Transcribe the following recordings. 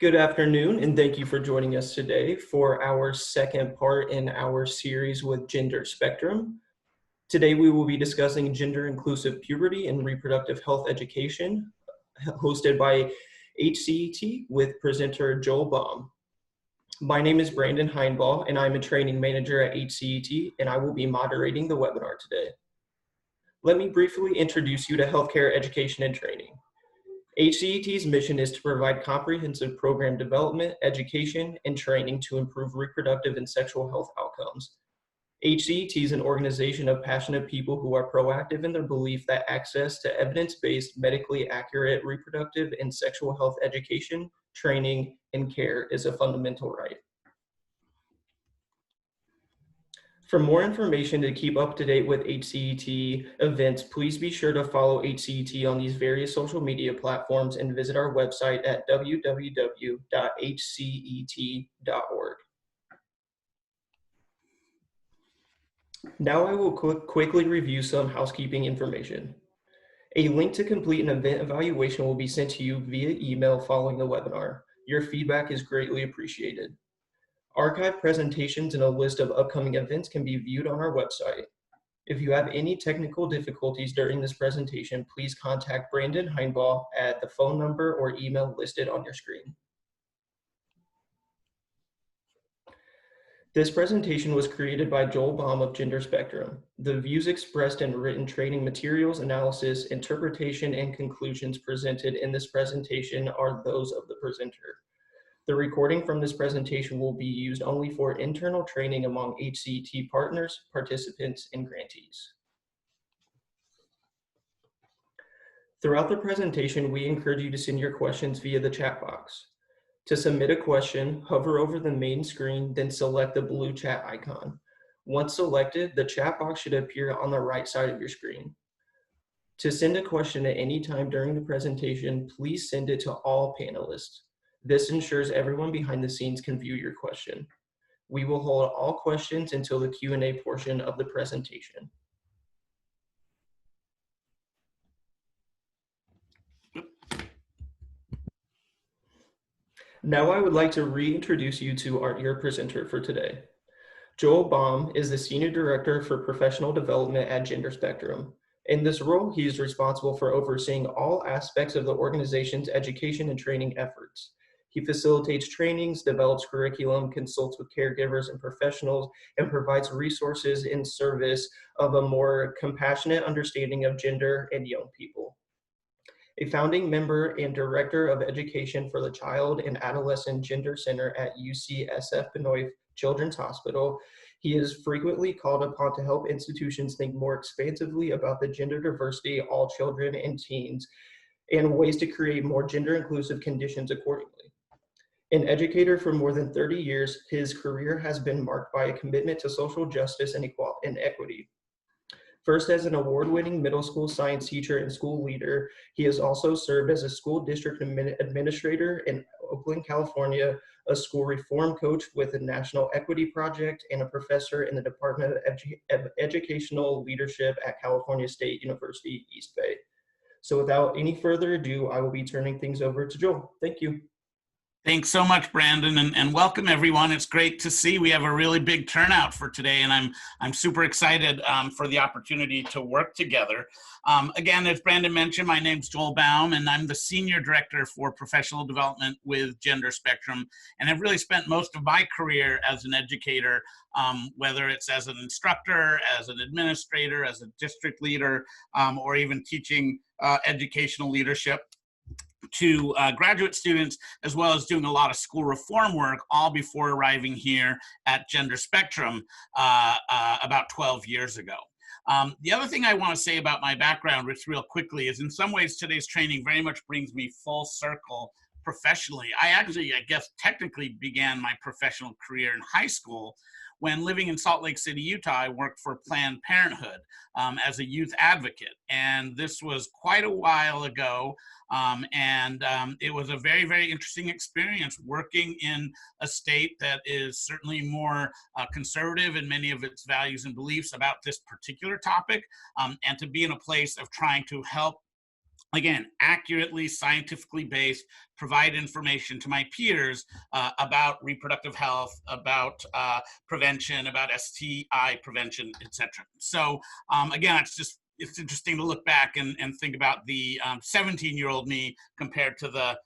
Good afternoon, and thank you for joining us today for our second part in our series with Gender Spectrum. Today, we will be discussing gender-inclusive puberty and reproductive health education, hosted by HCET with presenter Joel Baum. My name is Brandon Heinbaugh, and I'm a training manager at HCET, and I will be moderating the webinar today. Let me briefly introduce you to healthcare education and training. HCET's mission is to provide comprehensive program development, education, and training to improve reproductive and sexual health outcomes. HCET is an organization of passionate people who are proactive in their belief that access to evidence-based, medically accurate reproductive and sexual health education, training, and care is a fundamental right. For more information to keep up to date with HCET events, please be sure to follow HCET on these various social media platforms and visit our website at www.hcet.org. Now I will quickly review some housekeeping information. A link to complete an event evaluation will be sent to you via email following the webinar. Your feedback is greatly appreciated. Archived presentations and a list of upcoming events can be viewed on our website. If you have any technical difficulties during this presentation, please contact Brandon Heinbaugh at the phone number or email listed on your screen. This presentation was created by Joel Baum of Gender Spectrum. The views expressed in written training materials, analysis, interpretation, and conclusions presented in this presentation are those of the presenter. The recording from this presentation will be used only for internal training among HCET partners, participants, and grantees. Throughout the presentation, we encourage you to send your questions via the chat box. To submit a question, hover over the main screen, then select the blue chat icon. Once selected, the chat box should appear on the right side of your screen. To send a question at any time during the presentation, please send it to all panelists. This ensures everyone behind the scenes can view your question. We will hold all questions until the Q&A portion of the presentation. Now I would like to reintroduce you to your presenter for today. Joel Baum is the Senior Director for Professional Development at Gender Spectrum. In this role, he is responsible for overseeing all aspects of the organization's education and training efforts. He facilitates trainings, develops curriculum, consults with caregivers and professionals, and provides resources in service of a more compassionate understanding of gender and young people. A founding member and director of education for the Child and Adolescent Gender Center at UCSF Benoist Children's Hospital, he is frequently called upon to help institutions think more expansively about the gender diversity of all children and teens and ways to create more gender-inclusive conditions accordingly. An educator for more than 30 years, his career has been marked by a commitment to social justice and equity. First, as an award-winning middle school science teacher and school leader, he has also served as a school district administrator in Oakland, California, a school reform coach with the National Equity Project, and a professor in the Department of Educational Leadership at California State University, East Bay. So without any further ado, I will be turning things over to Joel. Thank you. Thanks so much, Brandon, and welcome everyone. It's great to see we have a really big turnout for today, and I'm super excited for the opportunity to work together. Again, as Brandon mentioned, my name's Joel Baum, and I'm the Senior Director for Professional Development with Gender Spectrum, and I've really spent most of my career as an educator, whether it's as an instructor, as an administrator, as a district leader, or even teaching educational leadership to graduate students, as well as doing a lot of school reform work, all before arriving here at Gender Spectrum about 12 years ago. The other thing I want to say about my background, Rich, real quickly, is in some ways today's training very much brings me full circle professionally. I guess, technically began my professional career in high school when living in Salt Lake City, Utah. I worked for Planned Parenthood as a youth advocate. And this was quite a while ago. It was a very, very interesting experience working in a state that is certainly more conservative in many of its values and beliefs about this particular topic, and to be in a place of trying to help again, accurately, scientifically based, provide information to my peers about reproductive health, about prevention, about STI prevention, etc. So again, it's interesting to look back and think about the 17-year-old me compared to the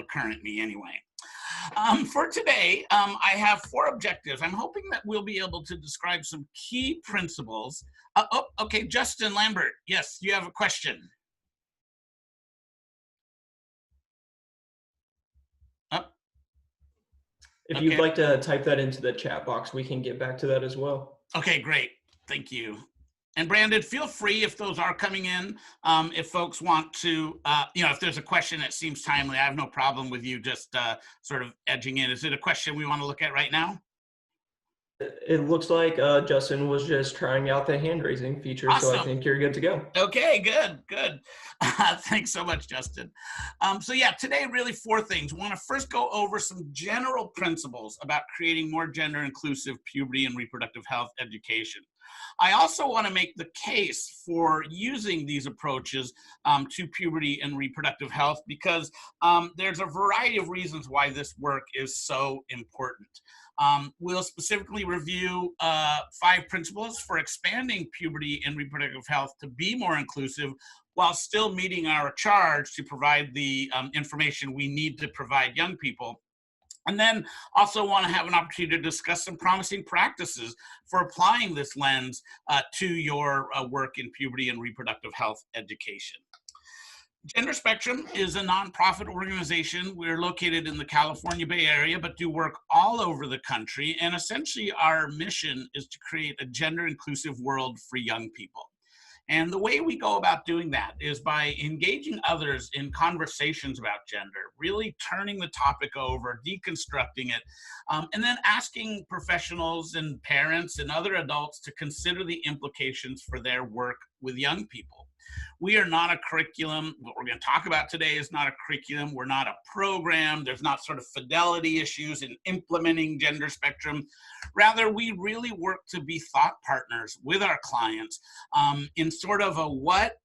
current me anyway. For today, I have 4 objectives. I'm hoping that we'll be able to describe some key principles. Okay, Justin Lambert, yes, you have a question. If you'd like to type that into the chat box, we can get back to that as well. Okay, great. Thank you. And Brandon, feel free if those are coming in, if folks want to, if there's a question that seems timely, I have no problem with you just sort of edging in. Is it a question we want to look at right now? It looks like Justin was just trying out the hand raising feature, awesome. So I think you're good to go. Okay, good. Thanks so much, Justin. So yeah, today really 4 things. We want to first go over some general principles about creating more gender inclusive puberty and reproductive health education. I also want to make the case for using these approaches to puberty and reproductive health because there's a variety of reasons why this work is so important. We'll specifically review 5 principles for expanding puberty and reproductive health to be more inclusive while still meeting our charge to provide the information we need to provide young people. And then also want to have an opportunity to discuss some promising practices for applying this lens to your work in puberty and reproductive health education. Gender Spectrum is a nonprofit organization. We're located in the California Bay Area, but do work all over the country. And essentially our mission is to create a gender inclusive world for young people. And the way we go about doing that is by engaging others in conversations about gender, really turning the topic over, deconstructing it, and then asking professionals and parents and other adults to consider the implications for their work with young people. We are not a curriculum. What we're going to talk about today is not a curriculum. We're not a program. There's not sort of fidelity issues in implementing Gender Spectrum. Rather, we really work to be thought partners with our clients in sort of a what,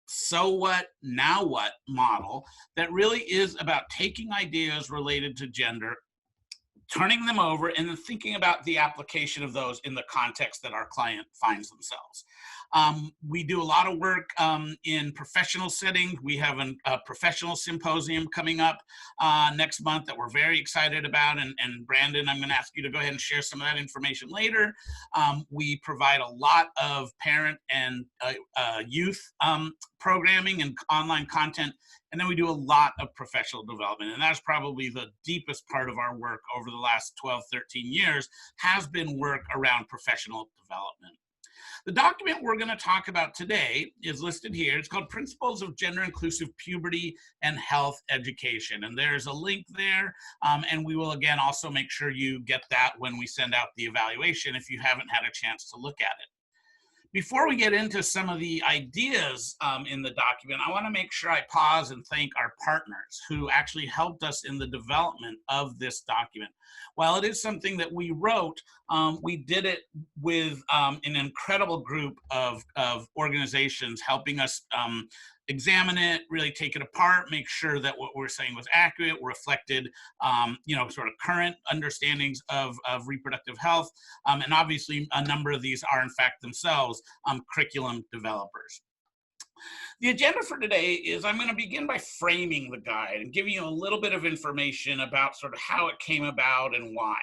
so what, now what model that really is about taking ideas related to gender, turning them over, and then thinking about the application of those in the context that our client finds themselves. We do a lot of work in professional settings. We have a professional symposium coming up next month that we're very excited about. And Brandon, I'm going to ask you to go ahead and share some of that information later. We provide a lot of parent and youth programming and online content. And then we do a lot of professional development. And that's probably the deepest part of our work over the last 12, 13 years has been work around professional development. The document we're going to talk about today is listed here. It's called Principles of Gender Inclusive Puberty and Health Education. And there's a link there. And we will, again, also make sure you get that when we send out the evaluation if you haven't had a chance to look at it. Before we get into some of the ideas in the document, I want to make sure I pause and thank our partners who actually helped us in the development of this document. While it is something that we wrote, we did it with an incredible group of organizations helping us examine it, really take it apart, make sure that what we're saying was accurate, reflected, sort of current understandings of reproductive health. And obviously, a number of these are, in fact, themselves curriculum developers. The agenda for today is I'm going to begin by framing the guide and giving you a little bit of information about sort of how it came about and why.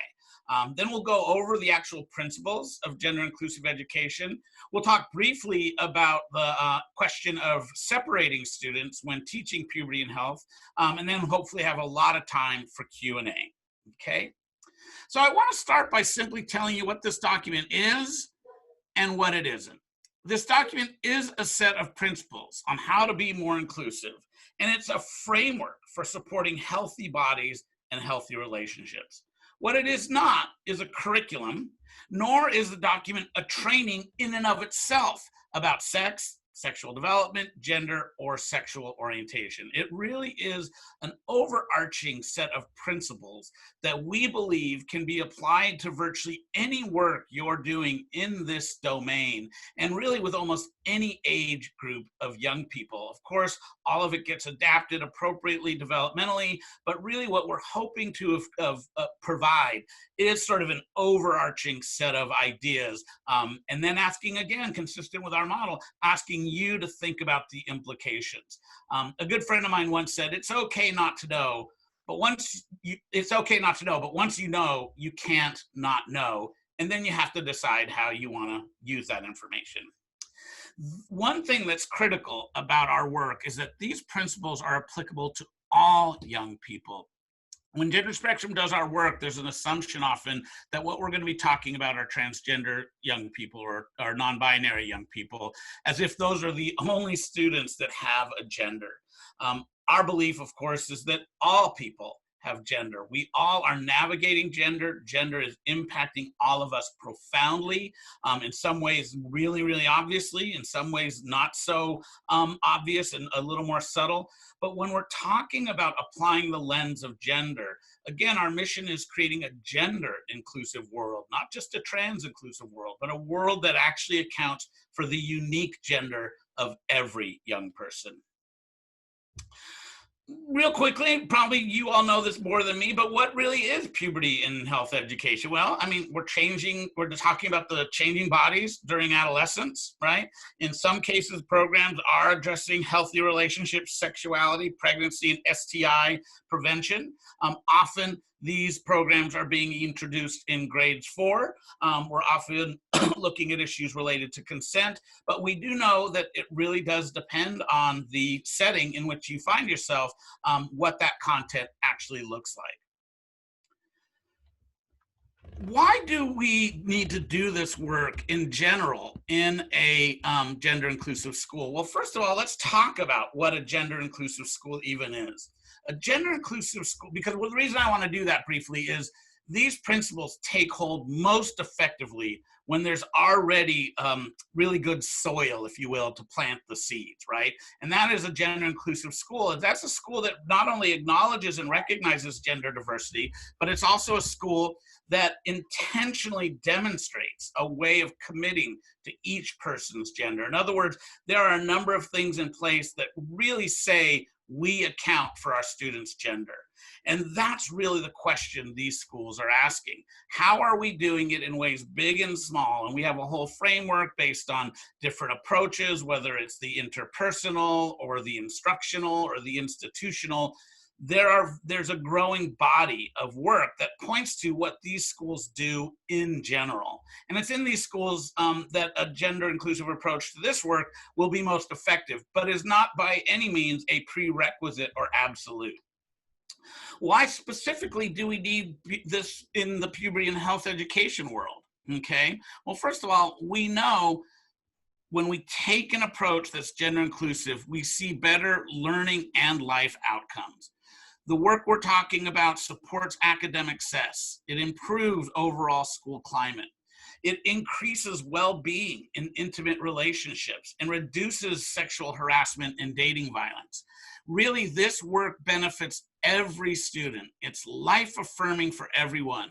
Then we'll go over the actual principles of gender inclusive education. We'll talk briefly about the question of separating students when teaching puberty and health, and then hopefully have a lot of time for Q&A, okay? So I want to start by simply telling you what this document is and what it isn't. This document is a set of principles on how to be more inclusive, and it's a framework for supporting healthy bodies and healthy relationships. What it is not is a curriculum, nor is the document a training in and of itself about sex, sexual development, gender, or sexual orientation. It really is an overarching set of principles that we believe can be applied to virtually any work you're doing in this domain, and really with almost any age group of young people. Of course, all of it gets adapted appropriately developmentally, but really what we're hoping to provide is sort of an overarching set of ideas, and then asking, again, consistent with our model, asking you to think about the implications. A good friend of mine once said, it's okay not to know, but once you know, you can't not know. And then you have to decide how you want to use that information. One thing that's critical about our work is that these principles are applicable to all young people. When Gender Spectrum does our work, there's an assumption often that what we're going to be talking about are transgender young people or non-binary young people, as if those are the only students that have a gender. Our belief, of course, is that all people have gender. We all are navigating gender. Gender is impacting all of us profoundly, in some ways really, really obviously, in some ways not so obvious and a little more subtle. But when we're talking about applying the lens of gender, again, our mission is creating a gender-inclusive world, not just a trans-inclusive world, but a world that actually accounts for the unique gender of every young person. Real quickly, probably you all know this more than me, but what really is puberty in health education? Well, I mean, we're talking about the changing bodies during adolescence, right? In some cases, programs are addressing healthy relationships, sexuality, pregnancy, and STI prevention. Often these programs are being introduced in grades 4. We're often looking at issues related to consent, but we do know that it really does depend on the setting in which you find yourself, what that content actually looks like. Why do we need to do this work in general in a gender inclusive school? Well, first of all, let's talk about what a gender inclusive school even is. A gender inclusive school, because the reason I want to do that briefly is these principles take hold most effectively when there's already really good soil, if you will, to plant the seeds, right? And that is a gender inclusive school. That's a school that not only acknowledges and recognizes gender diversity, but it's also a school that intentionally demonstrates a way of committing to each person's gender. In other words, there are a number of things in place that really say we account for our students' gender. And that's really the question these schools are asking. How are we doing it in ways big and small? And we have a whole framework based on different approaches, whether it's the interpersonal or the instructional or the institutional. There's a growing body of work that points to what these schools do in general. And it's in these schools that a gender inclusive approach to this work will be most effective, but is not by any means a prerequisite or absolute. Why specifically do we need this in the puberty and health education world? Okay, well, first of all, we know when we take an approach that's gender inclusive, we see better learning and life outcomes. The work we're talking about supports academic success. It improves overall school climate. It increases well-being in intimate relationships and reduces sexual harassment and dating violence. Really, this work benefits every student. It's life-affirming for everyone,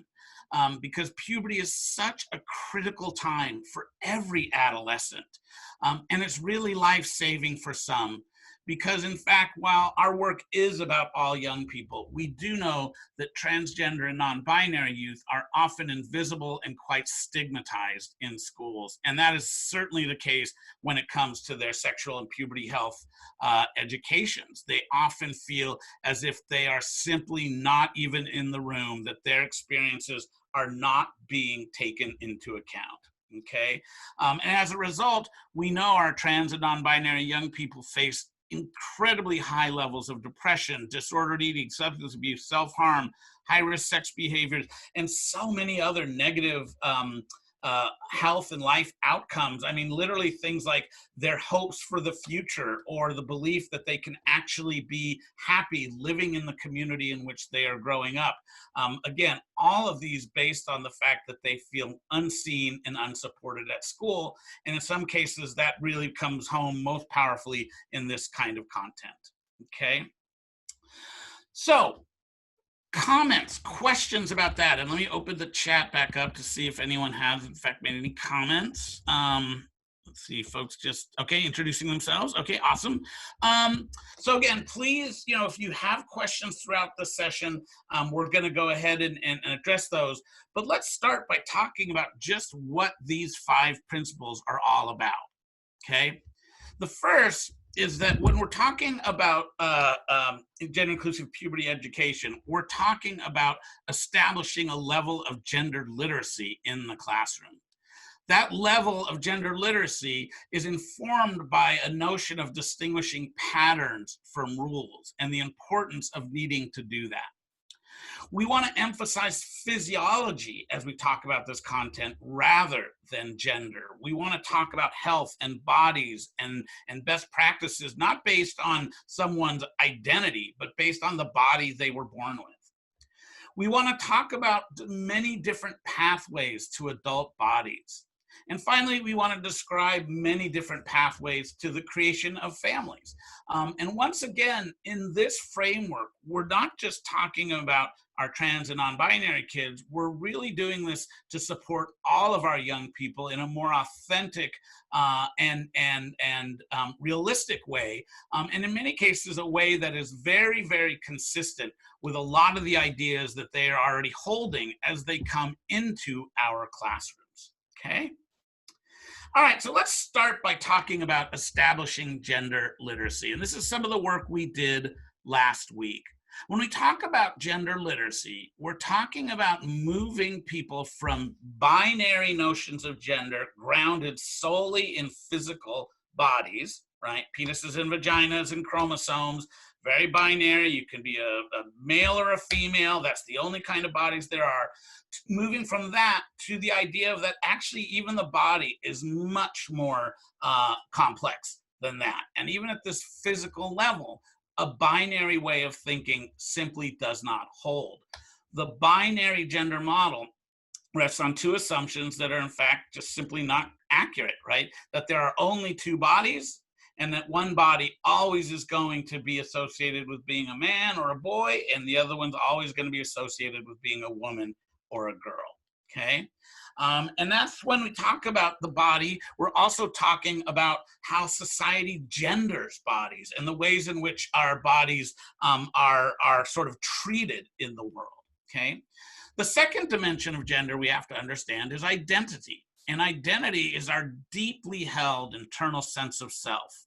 because puberty is such a critical time for every adolescent. And it's really life-saving for some. Because in fact, while our work is about all young people, we do know that transgender and non-binary youth are often invisible and quite stigmatized in schools. And that is certainly the case when it comes to their sexual and puberty health educations. They often feel as if they are simply not even in the room, that their experiences are not being taken into account. Okay, and as a result, we know our trans and non-binary young people face incredibly high levels of depression, disordered eating, substance abuse, self-harm, high-risk sex behaviors, and so many other negative health and life outcomes. I mean, literally things like their hopes for the future or the belief that they can actually be happy living in the community in which they are growing up. Again, all of these based on the fact that they feel unseen and unsupported at school. And in some cases, that really comes home most powerfully in this kind of content, okay? So comments, questions about that. And let me open the chat back up to see if anyone has, in fact, made any comments. Let's see, folks just, okay, introducing themselves. Okay, awesome. So again, please, if you have questions throughout the session, we're going to go ahead and address those. But let's start by talking about just what these 5 principles are all about, okay? The first is that when we're talking about gender-inclusive puberty education, we're talking about establishing a level of gender literacy in the classroom. That level of gender literacy is informed by a notion of distinguishing patterns from rules and the importance of needing to do that. We want to emphasize physiology as we talk about this content rather than gender. We want to talk about health and bodies and best practices, not based on someone's identity, but based on the body they were born with. We want to talk about many different pathways to adult bodies. And finally, we want to describe many different pathways to the creation of families. And once again, in this framework, we're not just talking about our trans and non-binary kids. We're really doing this to support all of our young people in a more authentic and realistic way. And in many cases, a way that is very, very consistent with a lot of the ideas that they are already holding as they come into our classrooms, okay? All right, so let's start by talking about establishing gender literacy. And this is some of the work we did last week. When we talk about gender literacy, we're talking about moving people from binary notions of gender grounded solely in physical bodies, right? Penises and vaginas and chromosomes, very binary. You can be a male or a female. That's the only kind of bodies there are. Moving from that to the idea of that actually even the body is much more complex than that. And even at this physical level, a binary way of thinking simply does not hold. The binary gender model rests on 2 assumptions that are in fact just simply not accurate, right? That there are only 2 bodies and that one body always is going to be associated with being a man or a boy, and the other one's always going to be associated with being a woman or a girl, okay? And that's when we talk about the body, we're also talking about how society genders bodies and the ways in which our bodies are sort of treated in the world, okay? The second dimension of gender we have to understand is identity. And identity is our deeply held internal sense of self,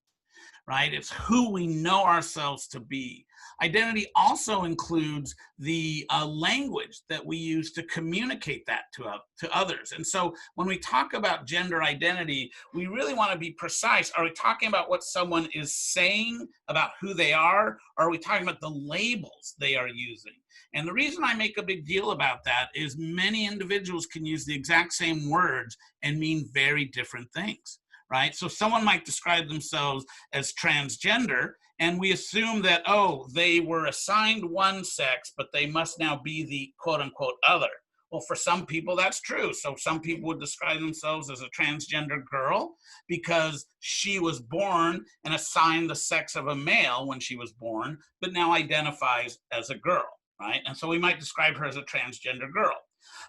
right? It's who we know ourselves to be. Identity also includes the language that we use to communicate that to others. And so when we talk about gender identity, we really want to be precise. Are we talking about what someone is saying about who they are? Or are we talking about the labels they are using? And the reason I make a big deal about that is many individuals can use the exact same words and mean very different things, right? So someone might describe themselves as transgender, and we assume that, oh, they were assigned one sex, but they must now be the quote unquote other. Well, for some people, that's true. So some people would describe themselves as a transgender girl because she was born and assigned the sex of a male when she was born, but now identifies as a girl, right? And so we might describe her as a transgender girl.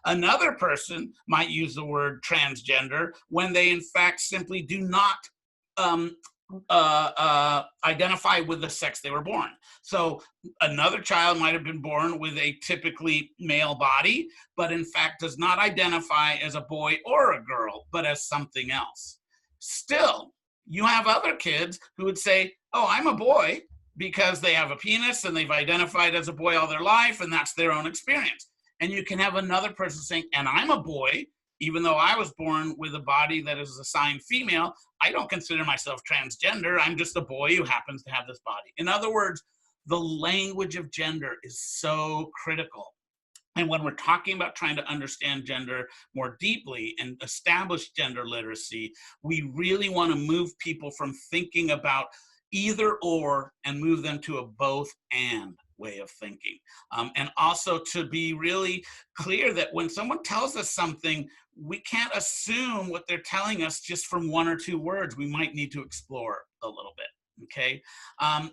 Another person might use the word transgender when they in fact simply do not identify with the sex they were born. So another child might have been born with a typically male body, but in fact does not identify as a boy or a girl, but as something else. Still, you have other kids who would say, oh, I'm a boy, because they have a penis and they've identified as a boy all their life, and that's their own experience. And you can have another person saying, and I'm a boy, even though I was born with a body that is assigned female. I don't consider myself transgender. I'm just a boy who happens to have this body. In other words, the language of gender is so critical. And when we're talking about trying to understand gender more deeply and establish gender literacy, we really want to move people from thinking about either or and move them to a both and way of thinking. And also to be really clear that when someone tells us something, we can't assume what they're telling us just from 1 or 2 words. We might need to explore a little bit, Okay.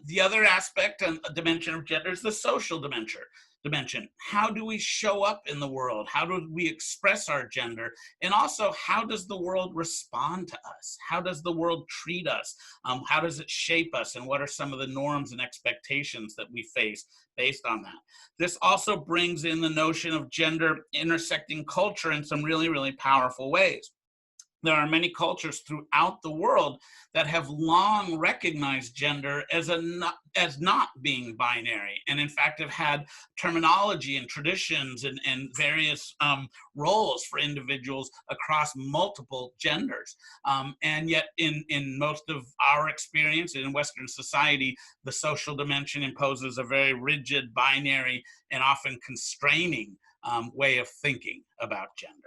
The other aspect and dimension of gender is the social dimension. How do we show up in the world? How do we express our gender? And also, how does the world respond to us? How does the world treat us? How does it shape us? And what are some of the norms and expectations that we face based on that? This also brings in the notion of gender intersecting culture in some really, really powerful ways. There are many cultures throughout the world that have long recognized gender as not being binary, and in fact have had terminology and traditions and various roles for individuals across multiple genders. And yet in most of our experience in Western society, the social dimension imposes a very rigid, binary, and often constraining way of thinking about gender.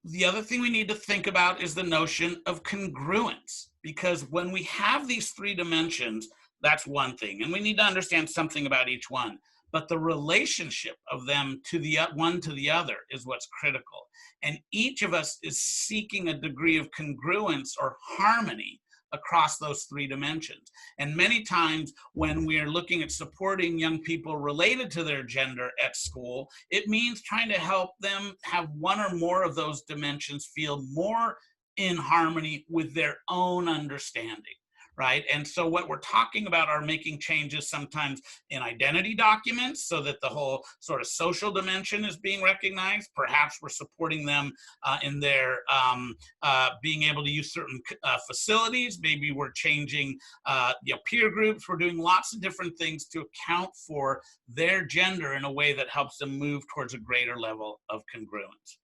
The other thing we need to think about is the notion of congruence, because when we have these three dimensions, that's one thing, and we need to understand something about each one. But the relationship of them to the one to the other is what's critical. And each of us is seeking a degree of congruence or harmony across those three dimensions. And many times when we are looking at supporting young people related to their gender at school, it means trying to help them have one or more of those dimensions feel more in harmony with their own understanding. Right? And so what we're talking about are making changes sometimes in identity documents so that the whole sort of social dimension is being recognized. Perhaps we're supporting them in their being able to use certain facilities. Maybe we're changing peer groups. We're doing lots of different things to account for their gender in a way that helps them move towards a greater level of congruence.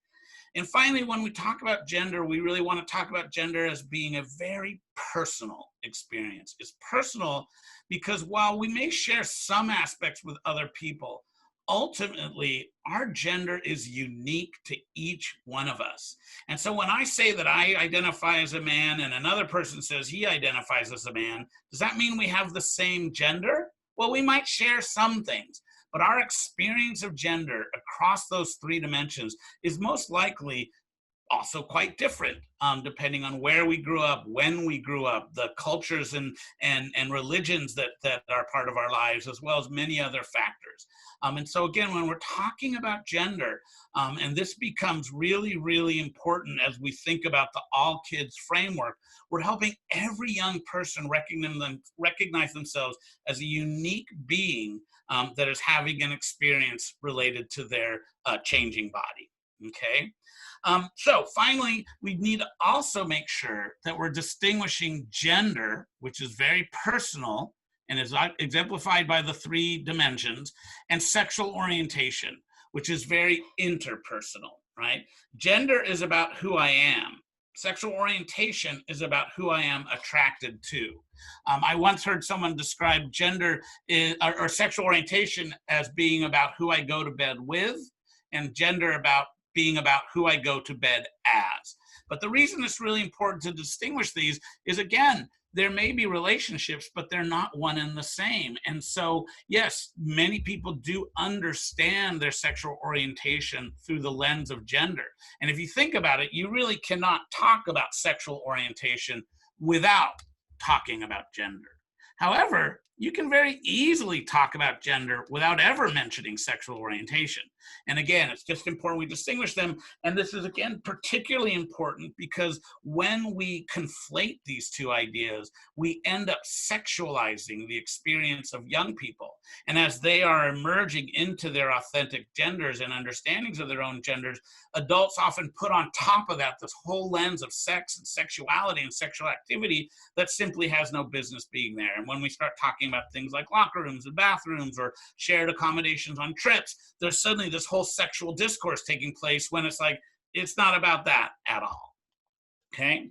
And finally, when we talk about gender, we really want to talk about gender as being a very personal experience. It's personal because while we may share some aspects with other people, ultimately, our gender is unique to each one of us. And so when I say that I identify as a man and another person says he identifies as a man, does that mean we have the same gender? Well, we might share some things. But our experience of gender across those three dimensions is most likely also quite different, depending on where we grew up, when we grew up, the cultures and religions that are part of our lives, as well as many other factors. And so again, when we're talking about gender, and this becomes really, really important as we think about the All Kids framework, we're helping every young person recognize themselves as a unique being that is having an experience related to their changing body, okay? So finally, we need to also make sure that we're distinguishing gender, which is very personal and is exemplified by the three dimensions, and sexual orientation, which is very interpersonal, right? Gender is about who I am. Sexual orientation is about who I am attracted to. I once heard someone describe gender or sexual orientation as being about who I go to bed with, and gender about being about who I go to bed as. But the reason it's really important to distinguish these is, again, there may be relationships, but they're not one and the same. And so, yes, many people do understand their sexual orientation through the lens of gender. And if you think about it, you really cannot talk about sexual orientation without talking about gender. However, you can very easily talk about gender without ever mentioning sexual orientation. And again, it's just important we distinguish them. And this is, again, particularly important because when we conflate these two ideas, we end up sexualizing the experience of young people. And as they are emerging into their authentic genders and understandings of their own genders, adults often put on top of that this whole lens of sex and sexuality and sexual activity that simply has no business being there. And when we start talking about things like locker rooms and bathrooms or shared accommodations on trips, there's suddenly this whole sexual discourse taking place when it's like, it's not about that at all. Okay,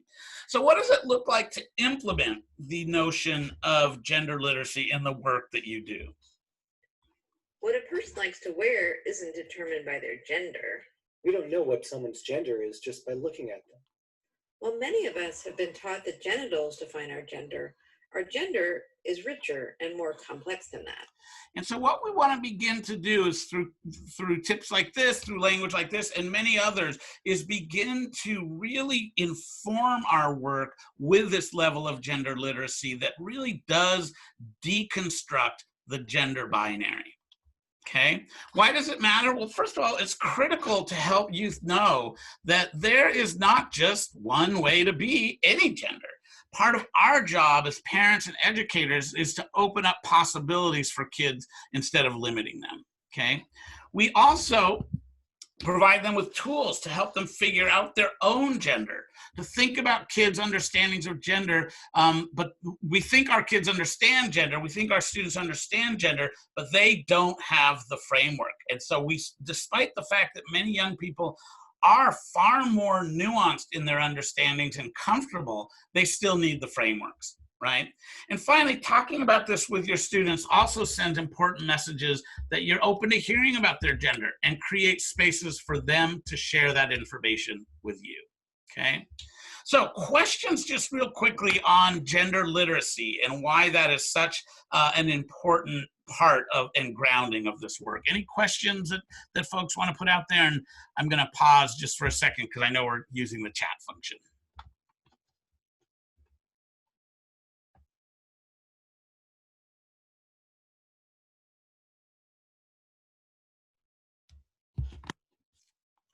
so what does it look like to implement the notion of gender literacy in the work that you do? What a person likes to wear isn't determined by their gender. We don't know what someone's gender is just by looking at them. Well, many of us have been taught that genitals define our gender, Our gender is richer and more complex than that. And so what we want to begin to do is through tips like this, through language like this, and many others, is begin to really inform our work with this level of gender literacy that really does deconstruct the gender binary. Okay, why does it matter? Well, first of all, it's critical to help youth know that there is not just one way to be any gender. Part of our job as parents and educators is to open up possibilities for kids instead of limiting them, okay? We also provide them with tools to help them figure out their own gender, to think about kids' understandings of gender. But we think our kids understand gender, we think our students understand gender, but they don't have the framework. And so despite the fact that many young people are far more nuanced in their understandings and comfortable, they still need the frameworks, right? And finally, talking about this with your students also sends important messages that you're open to hearing about their gender and create spaces for them to share that information with you, okay? So questions just real quickly on gender literacy and why that is such an important part of and grounding of this work. Any questions that folks want to put out there? And I'm going to pause just for a second because I know we're using the chat function.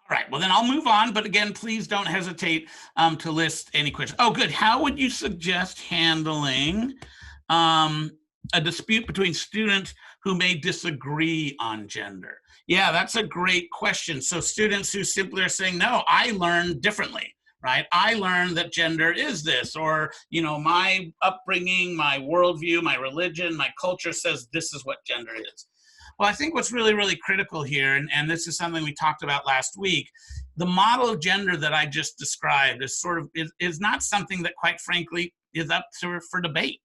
All right, well then I'll move on, but again, please don't hesitate to list any questions. Oh, good. How would you suggest handling a dispute between students who may disagree on gender? Yeah, that's a great question. So students who simply are saying, no, I learned differently, right? I learned that gender is this, or, you know, my upbringing, my worldview, my religion, my culture says this is what gender is. Well, I think what's really, really critical here, and this is something we talked about last week, the model of gender that I just described is is not something that, quite frankly, is up for debate.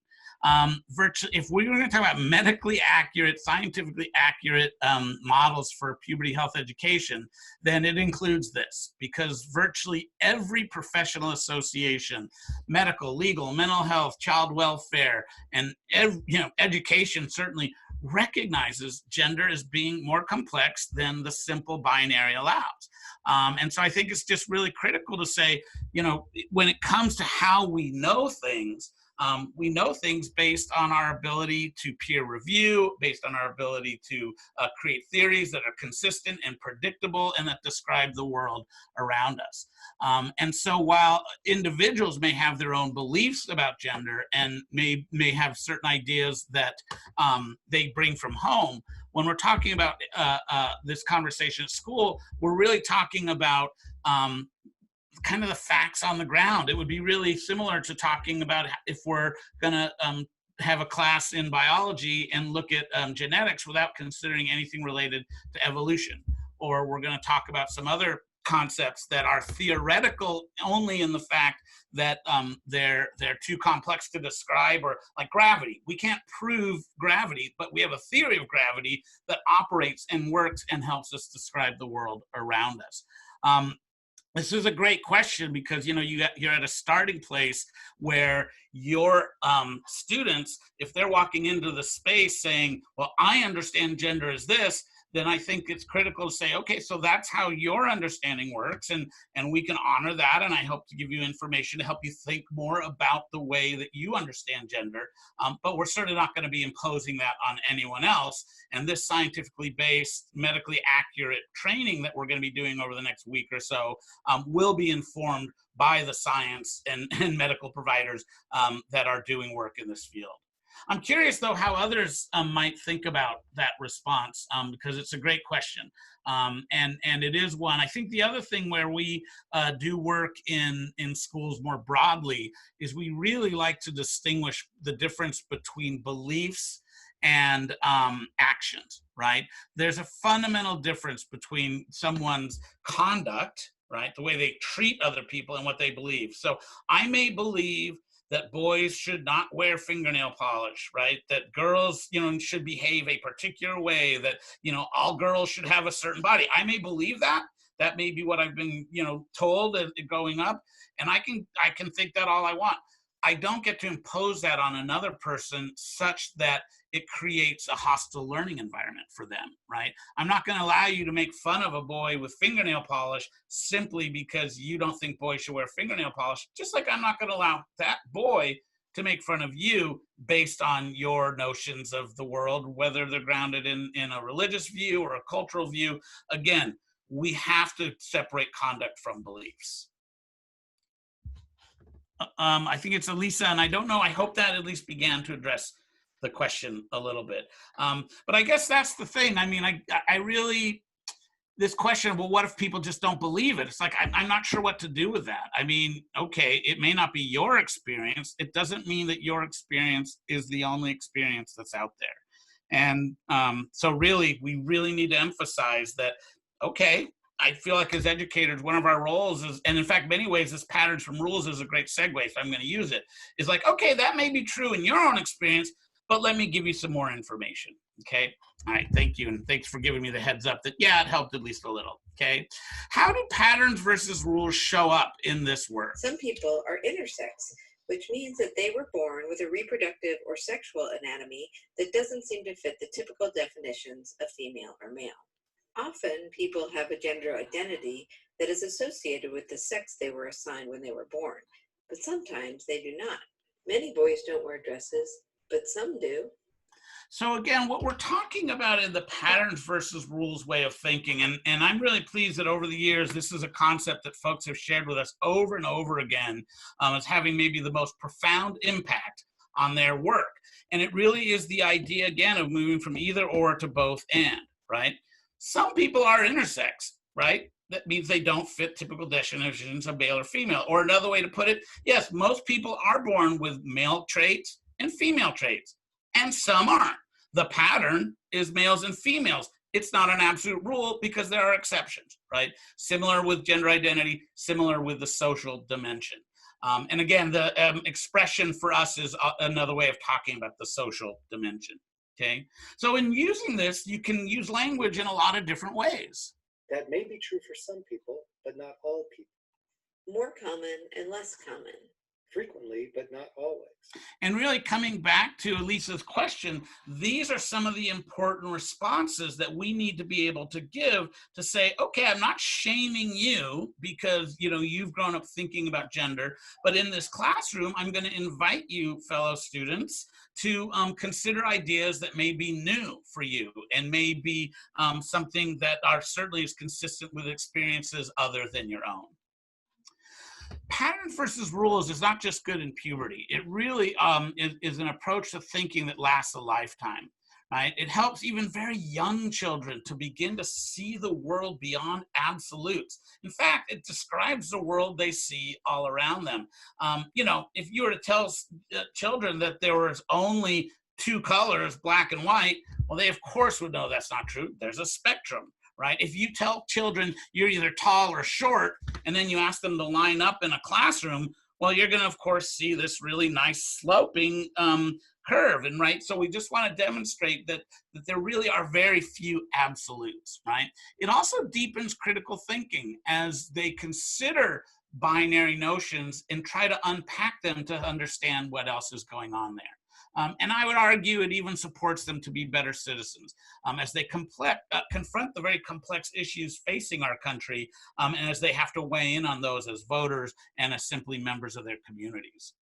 If we were going to talk about medically accurate, scientifically accurate models for puberty health education, then it includes this, because virtually every professional association, medical, legal, mental health, child welfare, and education certainly recognizes gender as being more complex than the simple binary allows. And so I think it's just really critical to say, you know, when it comes to how we know things based on our ability to peer review, based on our ability to create theories that are consistent and predictable and that describe the world around us. And so while individuals may have their own beliefs about gender and may have certain ideas that they bring from home, when we're talking about this conversation at school, we're really talking about kind of the facts on the ground. It would be really similar to talking about if we're going to have a class in biology and look at genetics without considering anything related to evolution. Or we're going to talk about some other concepts that are theoretical only in the fact that they're too complex to describe, or like gravity. We can't prove gravity, but we have a theory of gravity that operates and works and helps us describe the world around us. This is a great question because, you know, you're at a starting place where your students, if they're walking into the space saying, well, I understand gender as this, then I think it's critical to say, okay, so that's how your understanding works, and we can honor that, and I hope to give you information to help you think more about the way that you understand gender, but we're certainly not going to be imposing that on anyone else, and this scientifically based, medically accurate training that we're going to be doing over the next week or so will be informed by the science and medical providers that are doing work in this field. I'm curious, though, how others might think about that response, because it's a great question. And it is one. I think the other thing where we do work in schools more broadly is we really like to distinguish the difference between beliefs and actions, right? There's a fundamental difference between someone's conduct, right, the way they treat other people, and what they believe. So I may believe that boys should not wear fingernail polish, right? That girls, you know, should behave a particular way, that, you know, all girls should have a certain body. I may believe that. That may be what I've been, you know, told growing up, and I can think that all I want. I don't get to impose that on another person such that it creates a hostile learning environment for them, right? I'm not going to allow you to make fun of a boy with fingernail polish simply because you don't think boys should wear fingernail polish, just like I'm not going to allow that boy to make fun of you based on your notions of the world, whether they're grounded in a religious view or a cultural view. Again, we have to separate conduct from beliefs. I think it's Elisa, and I don't know, I hope that at least began to address the question a little bit. But I guess that's the thing. I mean, I really, this question, well, what if people just don't believe it? It's like, I'm not sure what to do with that. I mean, okay, it may not be your experience. It doesn't mean that your experience is the only experience that's out there. And so really, we really need to emphasize that, okay, I feel like as educators, one of our roles is, and in fact, many ways, this patterns from rules is a great segue, so I'm going to use it, is like, okay, that may be true in your own experience, but let me give you some more information, okay? All right, thank you, and thanks for giving me the heads up that, yeah, it helped at least a little, okay? How do patterns versus rules show up in this work? Some people are intersex, which means that they were born with a reproductive or sexual anatomy that doesn't seem to fit the typical definitions of female or male. Often, people have a gender identity that is associated with the sex they were assigned when they were born, but sometimes they do not. Many boys don't wear dresses, but some do. So again, what we're talking about in the patterns versus rules way of thinking, and I'm really pleased that over the years, this is a concept that folks have shared with us over and over again as having maybe the most profound impact on their work. And it really is the idea, again, of moving from either or to both and, right? Some people are intersex, right? That means they don't fit typical definitions of male or female. Or another way to put it, yes, most people are born with male traits and female traits, and some aren't. The pattern is males and females. It's not an absolute rule because there are exceptions, right? Similar with gender identity, similar with the social dimension. And again, the expression for us is another way of talking about the social dimension. Okay, so in using this, you can use language in a lot of different ways. That may be true for some people, but not all people. More common and less common. Frequently, but not always. And really coming back to Elisa's question, these are some of the important responses that we need to be able to give to say, okay, I'm not shaming you because, you know, you've grown up thinking about gender, but in this classroom, I'm going to invite you, fellow students, to consider ideas that may be new for you and may be something that are certainly is consistent with experiences other than your own. Patterns versus rules is not just good in puberty. It really is an approach to thinking that lasts a lifetime, right? It helps even very young children to begin to see the world beyond absolutes. In fact, it describes the world they see all around them. You know, if you were to tell children that there was only two colors, black and white, well, they of course would know that's not true. There's a spectrum. Right? If you tell children you're either tall or short, and then you ask them to line up in a classroom, well, you're going to, of course, see this really nice sloping curve. And right, so we just want to demonstrate that there really are very few absolutes, right? It also deepens critical thinking as they consider binary notions and try to unpack them to understand what else is going on there. And I would argue it even supports them to be better citizens as they confront the very complex issues facing our country and as they have to weigh in on those as voters and as simply members of their communities.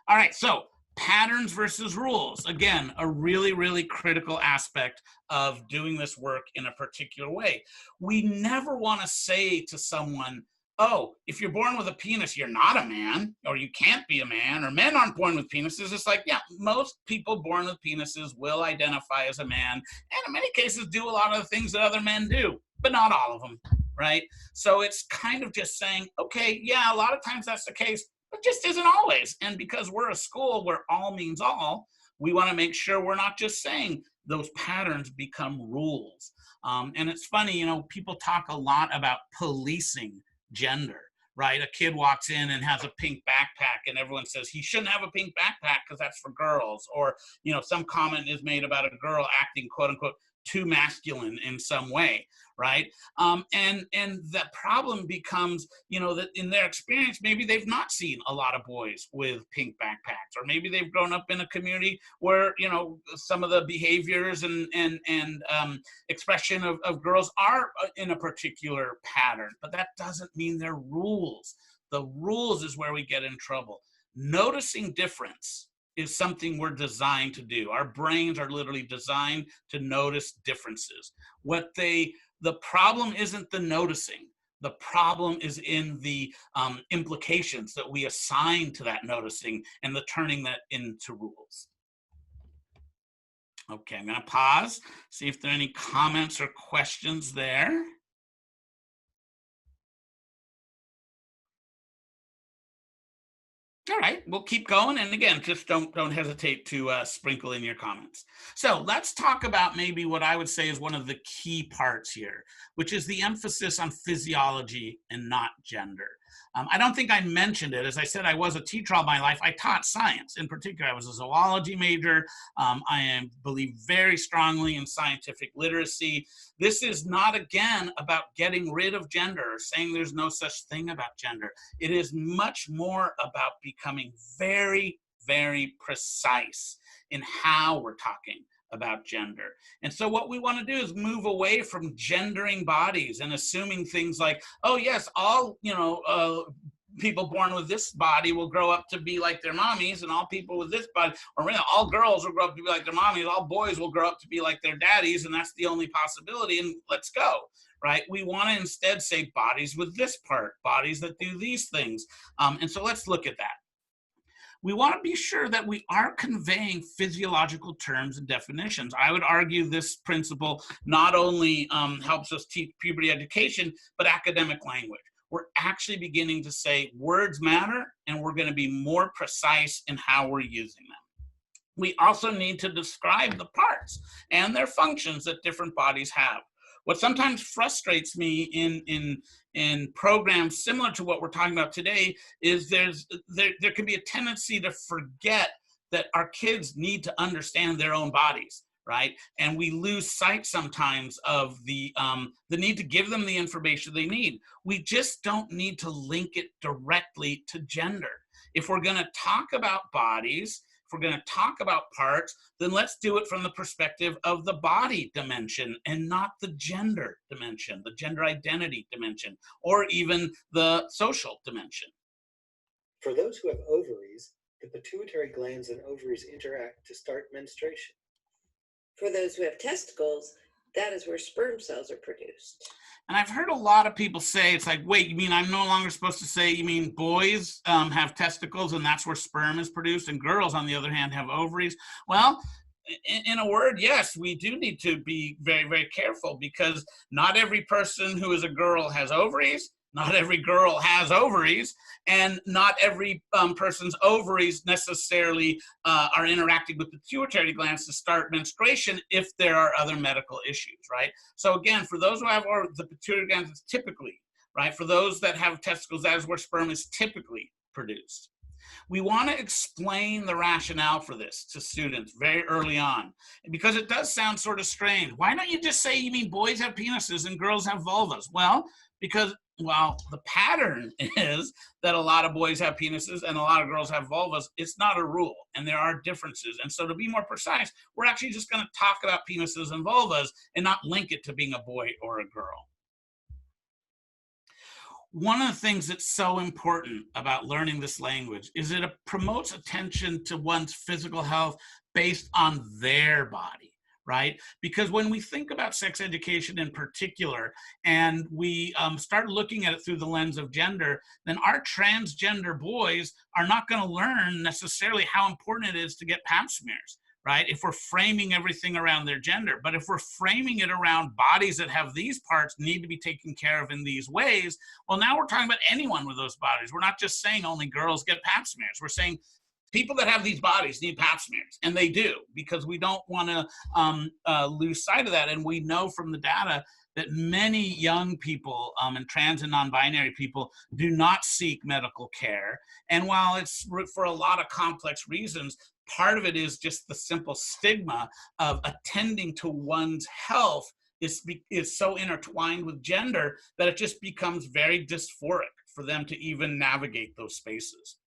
All right, so patterns versus rules. Again, a really, really critical aspect of doing this work in a particular way. We never want to say to someone, oh, if you're born with a penis, you're not a man, or you can't be a man, or men aren't born with penises. It's like, yeah, most people born with penises will identify as a man, and in many cases do a lot of the things that other men do, but not all of them, right? So it's kind of just saying, okay, yeah, a lot of times that's the case, but just isn't always. And because we're a school where all means all, we want to make sure we're not just saying those patterns become rules. And it's funny, you know, people talk a lot about policing gender, right? A kid walks in and has a pink backpack and everyone says he shouldn't have a pink backpack because that's for girls. Or, you know, some comment is made about a girl acting quote unquote too masculine in some way, right? And the problem becomes, you know, that in their experience, maybe they've not seen a lot of boys with pink backpacks, or maybe they've grown up in a community where, you know, some of the behaviors and expression of girls are in a particular pattern, but that doesn't mean they're rules. The rules is where we get in trouble. Noticing difference is something we're designed to do. Our brains are literally designed to notice differences. The problem isn't the noticing. The problem is in the implications that we assign to that noticing and the turning that into rules. Okay, I'm going to pause, see if there are any comments or questions there. All right, we'll keep going. And again, just don't hesitate to sprinkle in your comments. So let's talk about maybe what I would say is one of the key parts here, which is the emphasis on physiology and not gender. I don't think I mentioned it. As I said, I was a teacher all my life. I taught science. In particular, I was a zoology major. I believe very strongly in scientific literacy. This is not, again, about getting rid of gender or saying there's no such thing about gender. It is much more about becoming very, very precise in how we're talking about gender. And so what we want to do is move away from gendering bodies and assuming things like, oh yes, all, you know, people born with this body will grow up to be like their mommies, and all people with this body, or all girls will grow up to be like their mommies, all boys will grow up to be like their daddies, and that's the only possibility, and let's go, right? We want to instead say bodies with this part, bodies that do these things. And so let's look at that. We want to be sure that we are conveying physiological terms and definitions. I would argue this principle not only helps us teach puberty education, but academic language. We're actually beginning to say words matter, and we're going to be more precise in how we're using them. We also need to describe the parts and their functions that different bodies have. What sometimes frustrates me in programs similar to what we're talking about today is there can be a tendency to forget that our kids need to understand their own bodies, right? And we lose sight sometimes of the need to give them the information they need. We just don't need to link it directly to gender. If we're going to talk about bodies, if we're going to talk about parts, then let's do it from the perspective of the body dimension and not the gender dimension, the gender identity dimension, or even the social dimension. For those who have ovaries, the pituitary glands and ovaries interact to start menstruation. For those who have testicles, that is where sperm cells are produced. And I've heard a lot of people say, it's like, wait, you mean I'm no longer supposed to say, you mean boys have testicles and that's where sperm is produced, and girls, on the other hand, have ovaries? Well, in a word, yes, we do need to be very, very careful, because not every person who is a girl has ovaries. Not every girl has ovaries, and not every person's ovaries necessarily are interacting with the pituitary glands to start menstruation if there are other medical issues, right? So again, for those who have the pituitary glands, it's typically, right? For those that have testicles, that is where sperm is typically produced. We want to explain the rationale for this to students very early on, because it does sound sort of strange. Why don't you just say, you mean boys have penises and girls have vulvas? Well, because the pattern is that a lot of boys have penises and a lot of girls have vulvas. It's not a rule, and there are differences. And so to be more precise, we're actually just going to talk about penises and vulvas and not link it to being a boy or a girl. One of the things that's so important about learning this language is that it promotes attention to one's physical health based on their body. Right? Because when we think about sex education in particular, and we start looking at it through the lens of gender, then our transgender boys are not going to learn necessarily how important it is to get pap smears, right? If we're framing everything around their gender. But if we're framing it around bodies that have these parts need to be taken care of in these ways, well, now we're talking about anyone with those bodies. We're not just saying only girls get pap smears. We're saying people that have these bodies need pap smears, and they do, because we don't want to lose sight of that. And we know from the data that many young people and trans and non-binary people do not seek medical care. And while it's for a lot of complex reasons, part of it is just the simple stigma of attending to one's health is so intertwined with gender that it just becomes very dysphoric for them to even navigate those spaces.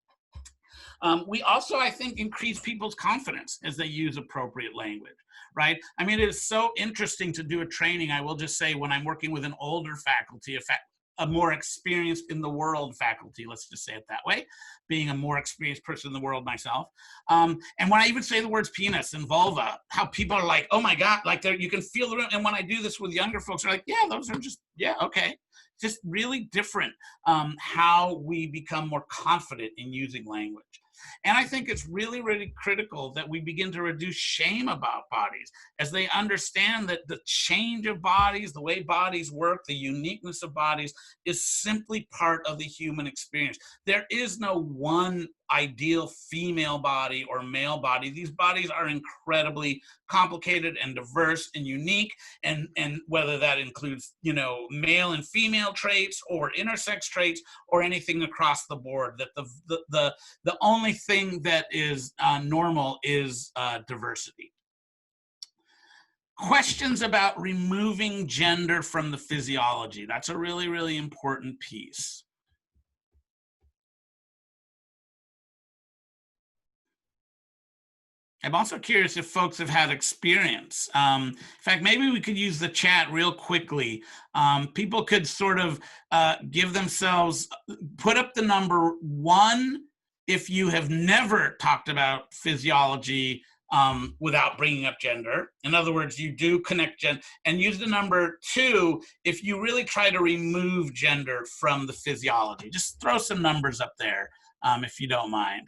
We also, I think, increase people's confidence as they use appropriate language, right? I mean, it is so interesting to do a training. I will just say, when I'm working with an older faculty, a more experienced in the world faculty, let's just say it that way, being a more experienced person in the world myself. And when I even say the words penis and vulva, how people are like, oh my God, like you can feel the room. And when I do this with younger folks, they're like, yeah, those are just, yeah, okay. Just really different how we become more confident in using language. And I think it's really, really critical that we begin to reduce shame about bodies as they understand that the change of bodies, the way bodies work, the uniqueness of bodies is simply part of the human experience. There is no one ideal female body or male body. These bodies are incredibly complicated and diverse and unique, and whether that includes, you know, male and female traits or intersex traits or anything across the board, that the only thing that is normal is diversity. Questions about removing gender from the physiology. That's a really, really important piece. I'm also curious if folks have had experience. In fact, maybe we could use the chat real quickly. People could sort of give themselves, put up the number 1 if you have never talked about physiology without bringing up gender. In other words, you do connect gender, and use the number 2 if you really try to remove gender from the physiology. Just throw some numbers up there if you don't mind.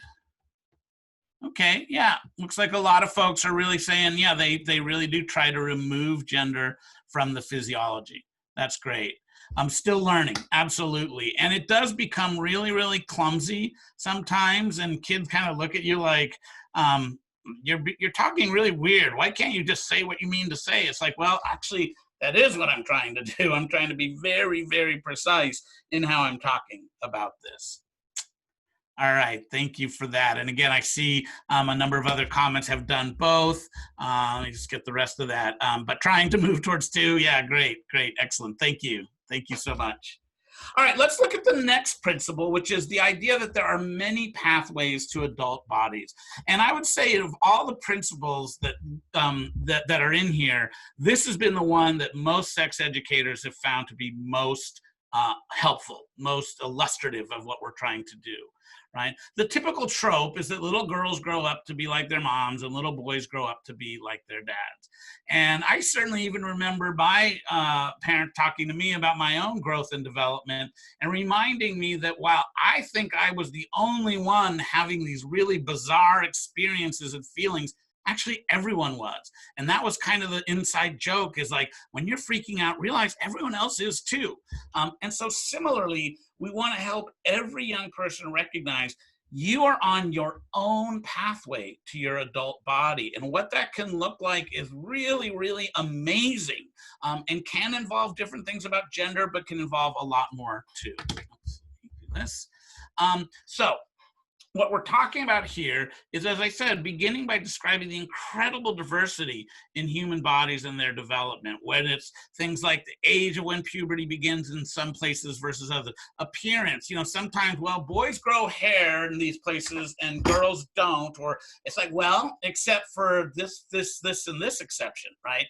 Okay, yeah, looks like a lot of folks are really saying, yeah, they really do try to remove gender from the physiology. That's great. I'm still learning, absolutely. And it does become really, really clumsy sometimes, and kids kind of look at you like, you're talking really weird. Why can't you just say what you mean to say? It's like, well, actually, that is what I'm trying to do. I'm trying to be very, very precise in how I'm talking about this. All right, thank you for that. And again, I see a number of other comments have done both. Let me just get the rest of that. But trying to move towards 2, yeah, great, excellent. Thank you so much. All right, let's look at the next principle, which is the idea that there are many pathways to adult bodies. And I would say of all the principles that that are in here, this has been the one that most sex educators have found to be most helpful, most illustrative of what we're trying to do. Right? The typical trope is that little girls grow up to be like their moms and little boys grow up to be like their dads. And I certainly even remember my parent talking to me about my own growth and development and reminding me that while I think I was the only one having these really bizarre experiences and feelings, actually everyone was. And that was kind of the inside joke, is like, when you're freaking out, realize everyone else is too. And so similarly, we want to help every young person recognize you are on your own pathway to your adult body. And what that can look like is really, really amazing, and can involve different things about gender, but can involve a lot more too. Let's do this. So what we're talking about here is, as I said, beginning by describing the incredible diversity in human bodies and their development, when it's things like the age of when puberty begins in some places versus others, appearance, you know, sometimes, well, boys grow hair in these places and girls don't, or it's like, well, except for this, and this exception, right?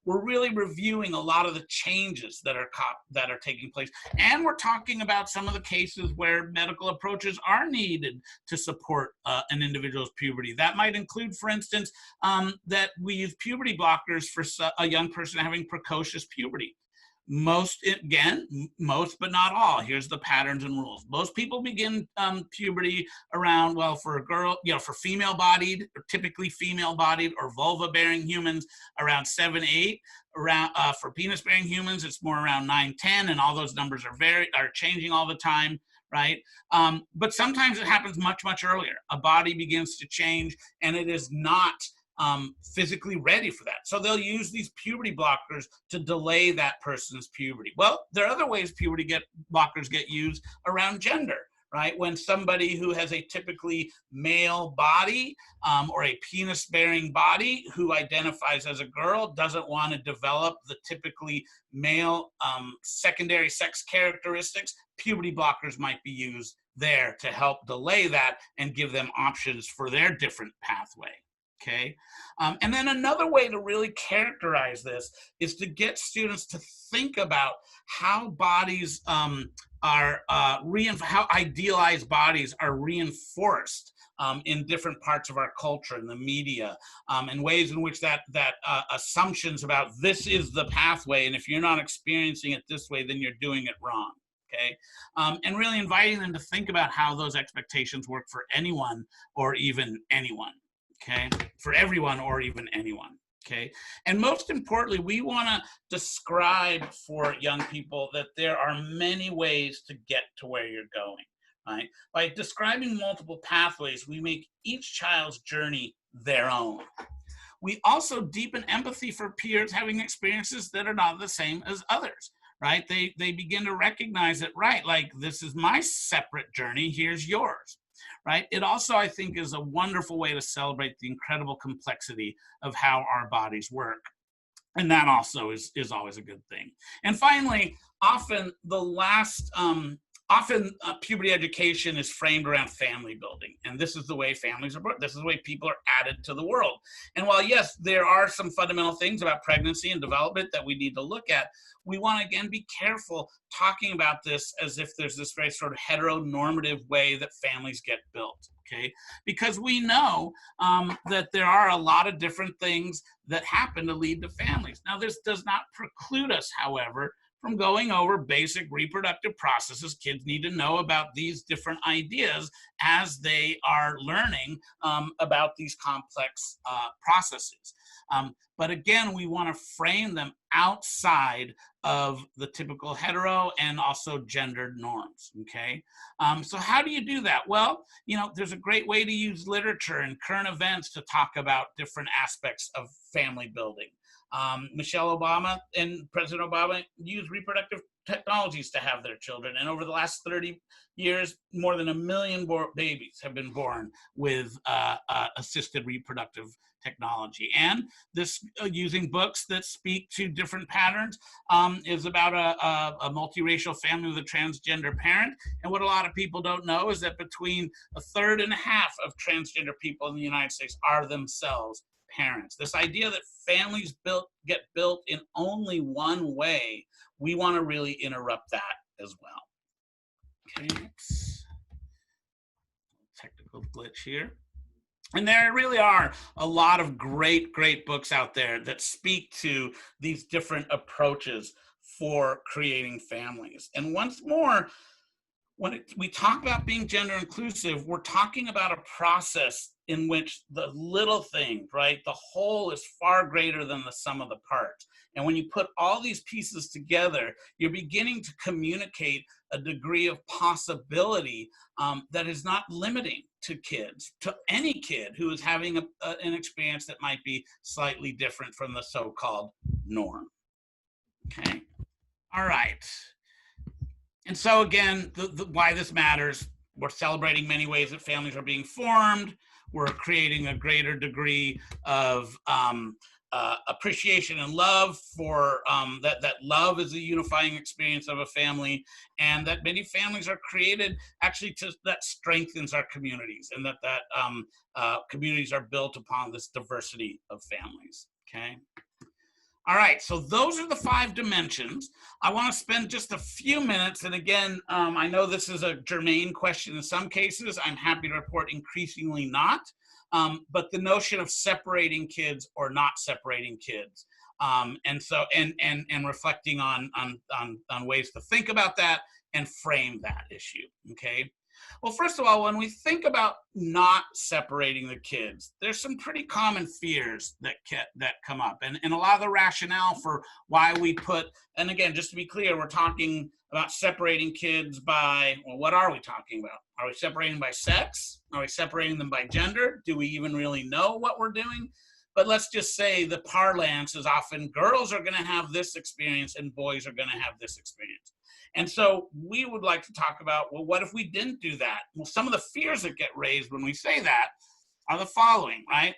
We're really reviewing a lot of the changes that are taking place. And we're talking about some of the cases where medical approaches are needed to support an individual's puberty. That might include, for instance, that we use puberty blockers for a young person having precocious puberty. Most but not all. Here's the patterns and rules. Most people begin puberty around, well, for a girl, you know, for female-bodied, or typically female-bodied or vulva-bearing humans, around 7, 8. Around for penis-bearing humans, it's more around 9, 10, and all those numbers are changing all the time. Right? But sometimes it happens much, much earlier. A body begins to change and it is not physically ready for that. So they'll use these puberty blockers to delay that person's puberty. Well, there are other ways puberty blockers get used around gender, right? When somebody who has a typically male body or a penis-bearing body who identifies as a girl doesn't want to develop the typically male secondary sex characteristics, puberty blockers might be used there to help delay that and give them options for their different pathway. Okay, and then another way to really characterize this is to get students to think about how bodies how idealized bodies are reinforced in different parts of our culture, in the media, and ways in which that assumptions about this is the pathway, and if you're not experiencing it this way, then you're doing it wrong. Okay, and really inviting them to think about how those expectations work for anyone or even anyone. Okay, for everyone or even anyone. Okay, and most importantly, we want to describe for young people that there are many ways to get to where you're going. Right? By describing multiple pathways, we make each child's journey their own. We also deepen empathy for peers having experiences that are not the same as others. Right? They begin to recognize that, right, like this is my separate journey, here's yours. Right? It also, I think, is a wonderful way to celebrate the incredible complexity of how our bodies work. And that also is always a good thing. And finally, often puberty education is framed around family building. And this is the way families are born. This is the way people are added to the world. And while, yes, there are some fundamental things about pregnancy and development that we need to look at, we want to, again, be careful talking about this as if there's this very sort of heteronormative way that families get built, okay? Because we know that there are a lot of different things that happen to lead to families. Now, this does not preclude us, however, from going over basic reproductive processes. Kids need to know about these different ideas as they are learning about these complex processes. But again, we want to frame them outside of the typical hetero and also gendered norms, okay? So how do you do that? Well, there's a great way to use literature and current events to talk about different aspects of family building. Michelle Obama and President Obama used reproductive technologies to have their children. And over the last 30 years, more than 1 million babies have been born with assisted reproductive technology. And this, using books that speak to different patterns, is about a multiracial family with a transgender parent. And what a lot of people don't know is that between 1/3 and 1/2 of transgender people in the United States are themselves parents. This idea that families get built in only one way, we want to really interrupt that as well. Okay, oops. Technical glitch here. And there really are a lot of great books out there that speak to these different approaches for creating families. And once more, when we talk about being gender inclusive, we're talking about a process in which the little thing, right, the whole is far greater than the sum of the parts. And when you put all these pieces together, you're beginning to communicate a degree of possibility that is not limiting to kids, to any kid who is having an experience that might be slightly different from the so-called norm. Okay, all right. And so again, why this matters, we're celebrating many ways that families are being formed. We're creating a greater degree of appreciation and love for that love is a unifying experience of a family, and that many families are created actually that strengthens our communities, and that communities are built upon this diversity of families, okay? All right, so those are the 5 dimensions. I want to spend just a few minutes, and again, I know this is a germane question in some cases. I'm happy to report increasingly not, but the notion of separating kids or not separating kids, and reflecting on ways to think about that and frame that issue. Okay. Well, first of all, when we think about not separating the kids, there's some pretty common fears that come up. And a lot of the rationale for why we put, and again, just to be clear, we're talking about separating kids by, well, what are we talking about? Are we separating by sex? Are we separating them by gender? Do we even really know what we're doing? but let's just say the parlance is often girls are going to have this experience and boys are going to have this experience. And so we would like to talk about, well, what if we didn't do that? Well, some of the fears that get raised when we say that are the following, right?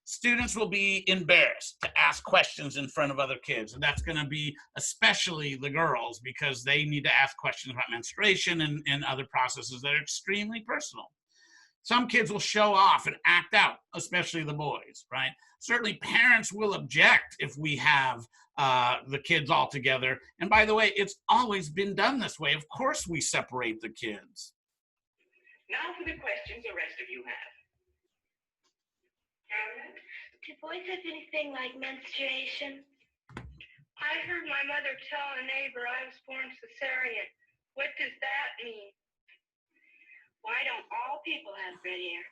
Students will be embarrassed to ask questions in front of other kids. And that's going to be especially the girls, because they need to ask questions about menstruation and other processes that are extremely personal. Some kids will show off and act out, especially the boys, right? Certainly parents will object if we have the kids all together. And by the way, it's always been done this way. Of course we separate the kids. Now for the questions the rest of you have. Do boys have anything like menstruation? I heard my mother tell a neighbor I was born cesarean. What does that mean? Why don't all people have red hair?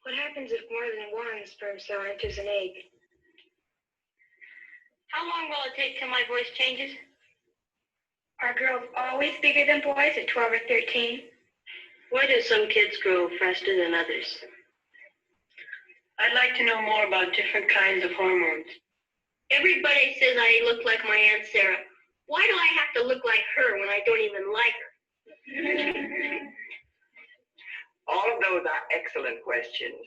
What happens if more than one sperm cell enters an egg? How long will it take till my voice changes? Are girls always bigger than boys at 12 or 13? Why do some kids grow faster than others? I'd like to know more about different kinds of hormones. Everybody says I look like my Aunt Sarah. Why do I have to look like her when I don't even like her? All of those are excellent questions.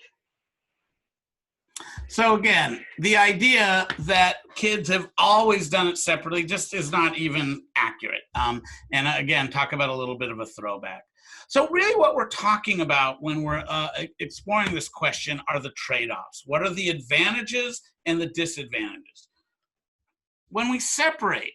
So again, the idea that kids have always done it separately just is not even accurate. And again, talk about a little bit of a throwback. So really what we're talking about when we're exploring this question are the trade-offs. What are the advantages and the disadvantages? When we separate,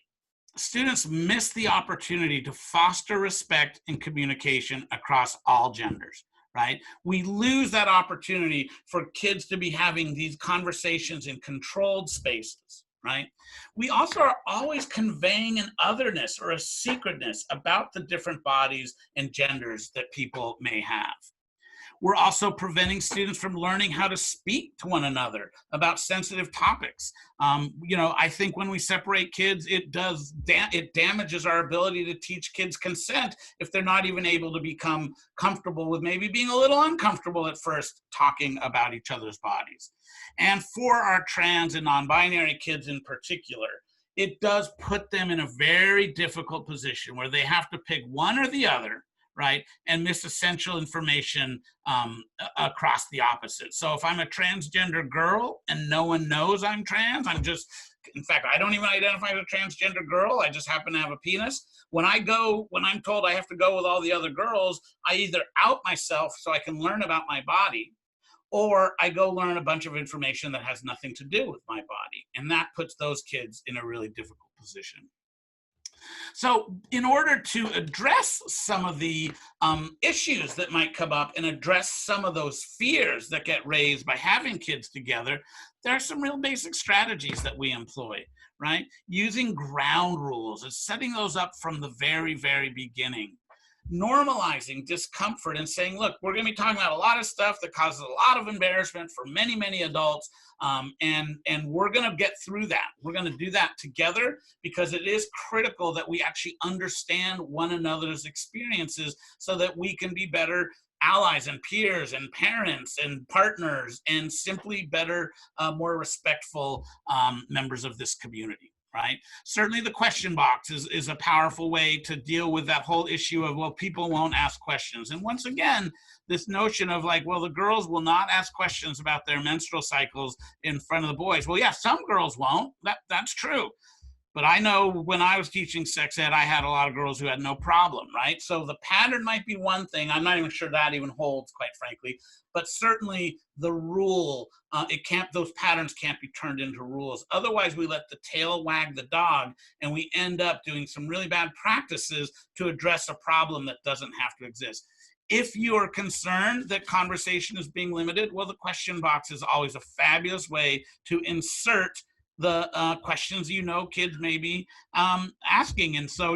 students miss the opportunity to foster respect and communication across all genders, right? We lose that opportunity for kids to be having these conversations in controlled spaces, right? We also are always conveying an otherness or a secretness about the different bodies and genders that people may have. We're also preventing students from learning how to speak to one another about sensitive topics. I think when we separate kids, it damages our ability to teach kids consent if they're not even able to become comfortable with maybe being a little uncomfortable at first talking about each other's bodies. And for our trans and non-binary kids in particular, it does put them in a very difficult position where they have to pick one or the other, right, and miss essential information across the opposite. So if I'm a transgender girl and no one knows I'm trans, in fact, I don't even identify as a transgender girl, I just happen to have a penis. When I'm told I have to go with all the other girls, I either out myself so I can learn about my body, or I go learn a bunch of information that has nothing to do with my body. And that puts those kids in a really difficult position. So in order to address some of the issues that might come up and address some of those fears that get raised by having kids together, there are some real basic strategies that we employ, right? Using ground rules and setting those up from the very, very beginning. Normalizing discomfort and saying, look, we're going to be talking about a lot of stuff that causes a lot of embarrassment for many, many adults. And we're going to get through that. We're going to do that together because it is critical that we actually understand one another's experiences so that we can be better allies and peers and parents and partners and simply better, more respectful members of this community. Right? Certainly the question box is a powerful way to deal with that whole issue of, well, people won't ask questions. And once again, this notion of like, well, the girls will not ask questions about their menstrual cycles in front of the boys. Well, yeah, some girls won't. That's true. But I know when I was teaching sex ed, I had a lot of girls who had no problem, right? So the pattern might be one thing. I'm not even sure that even holds, quite frankly. But certainly the rule, those patterns can't be turned into rules. Otherwise, we let the tail wag the dog, and we end up doing some really bad practices to address a problem that doesn't have to exist. If you are concerned that conversation is being limited, well, the question box is always a fabulous way to insert the questions kids may be asking. And so,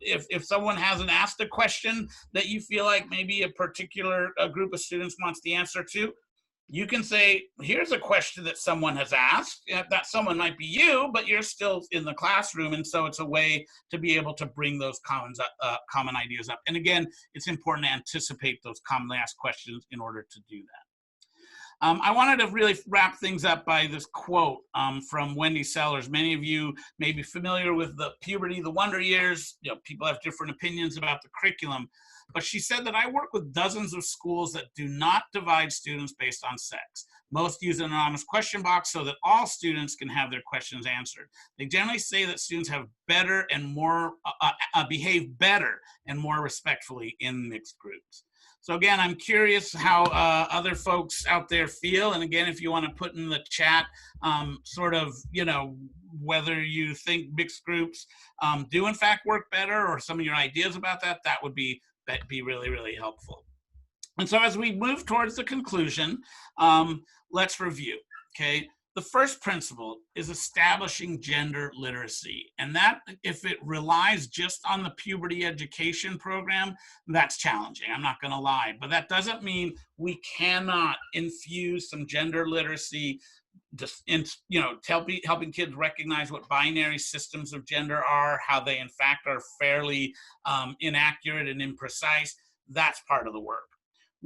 if someone hasn't asked a question that you feel like maybe a particular group of students wants the answer to, you can say, here's a question that someone has asked. That someone might be you, but you're still in the classroom. And so it's a way to be able to bring those common ideas up. And again, it's important to anticipate those commonly asked questions in order to do that. I wanted to really wrap things up by this quote from Wendy Sellers. Many of you may be familiar with the Puberty, the Wonder Years. You know, people have different opinions about the curriculum, but she said that I work with dozens of schools that do not divide students based on sex. Most use an anonymous question box so that all students can have their questions answered. They generally say that students have better and more, behave better and more respectfully in mixed groups. So again, I'm curious how other folks out there feel. And again, if you want to put in the chat sort of, you know, whether you think mixed groups do in fact work better, or some of your ideas about that, that would be really, really helpful. And so as we move towards the conclusion, let's review, okay? The first principle is establishing gender literacy. And that, if it relies just on the puberty education program, that's challenging, I'm not gonna lie. But that doesn't mean we cannot infuse some gender literacy, just in, you know, helping kids recognize what binary systems of gender are, how they in fact are fairly inaccurate and imprecise. That's part of the work.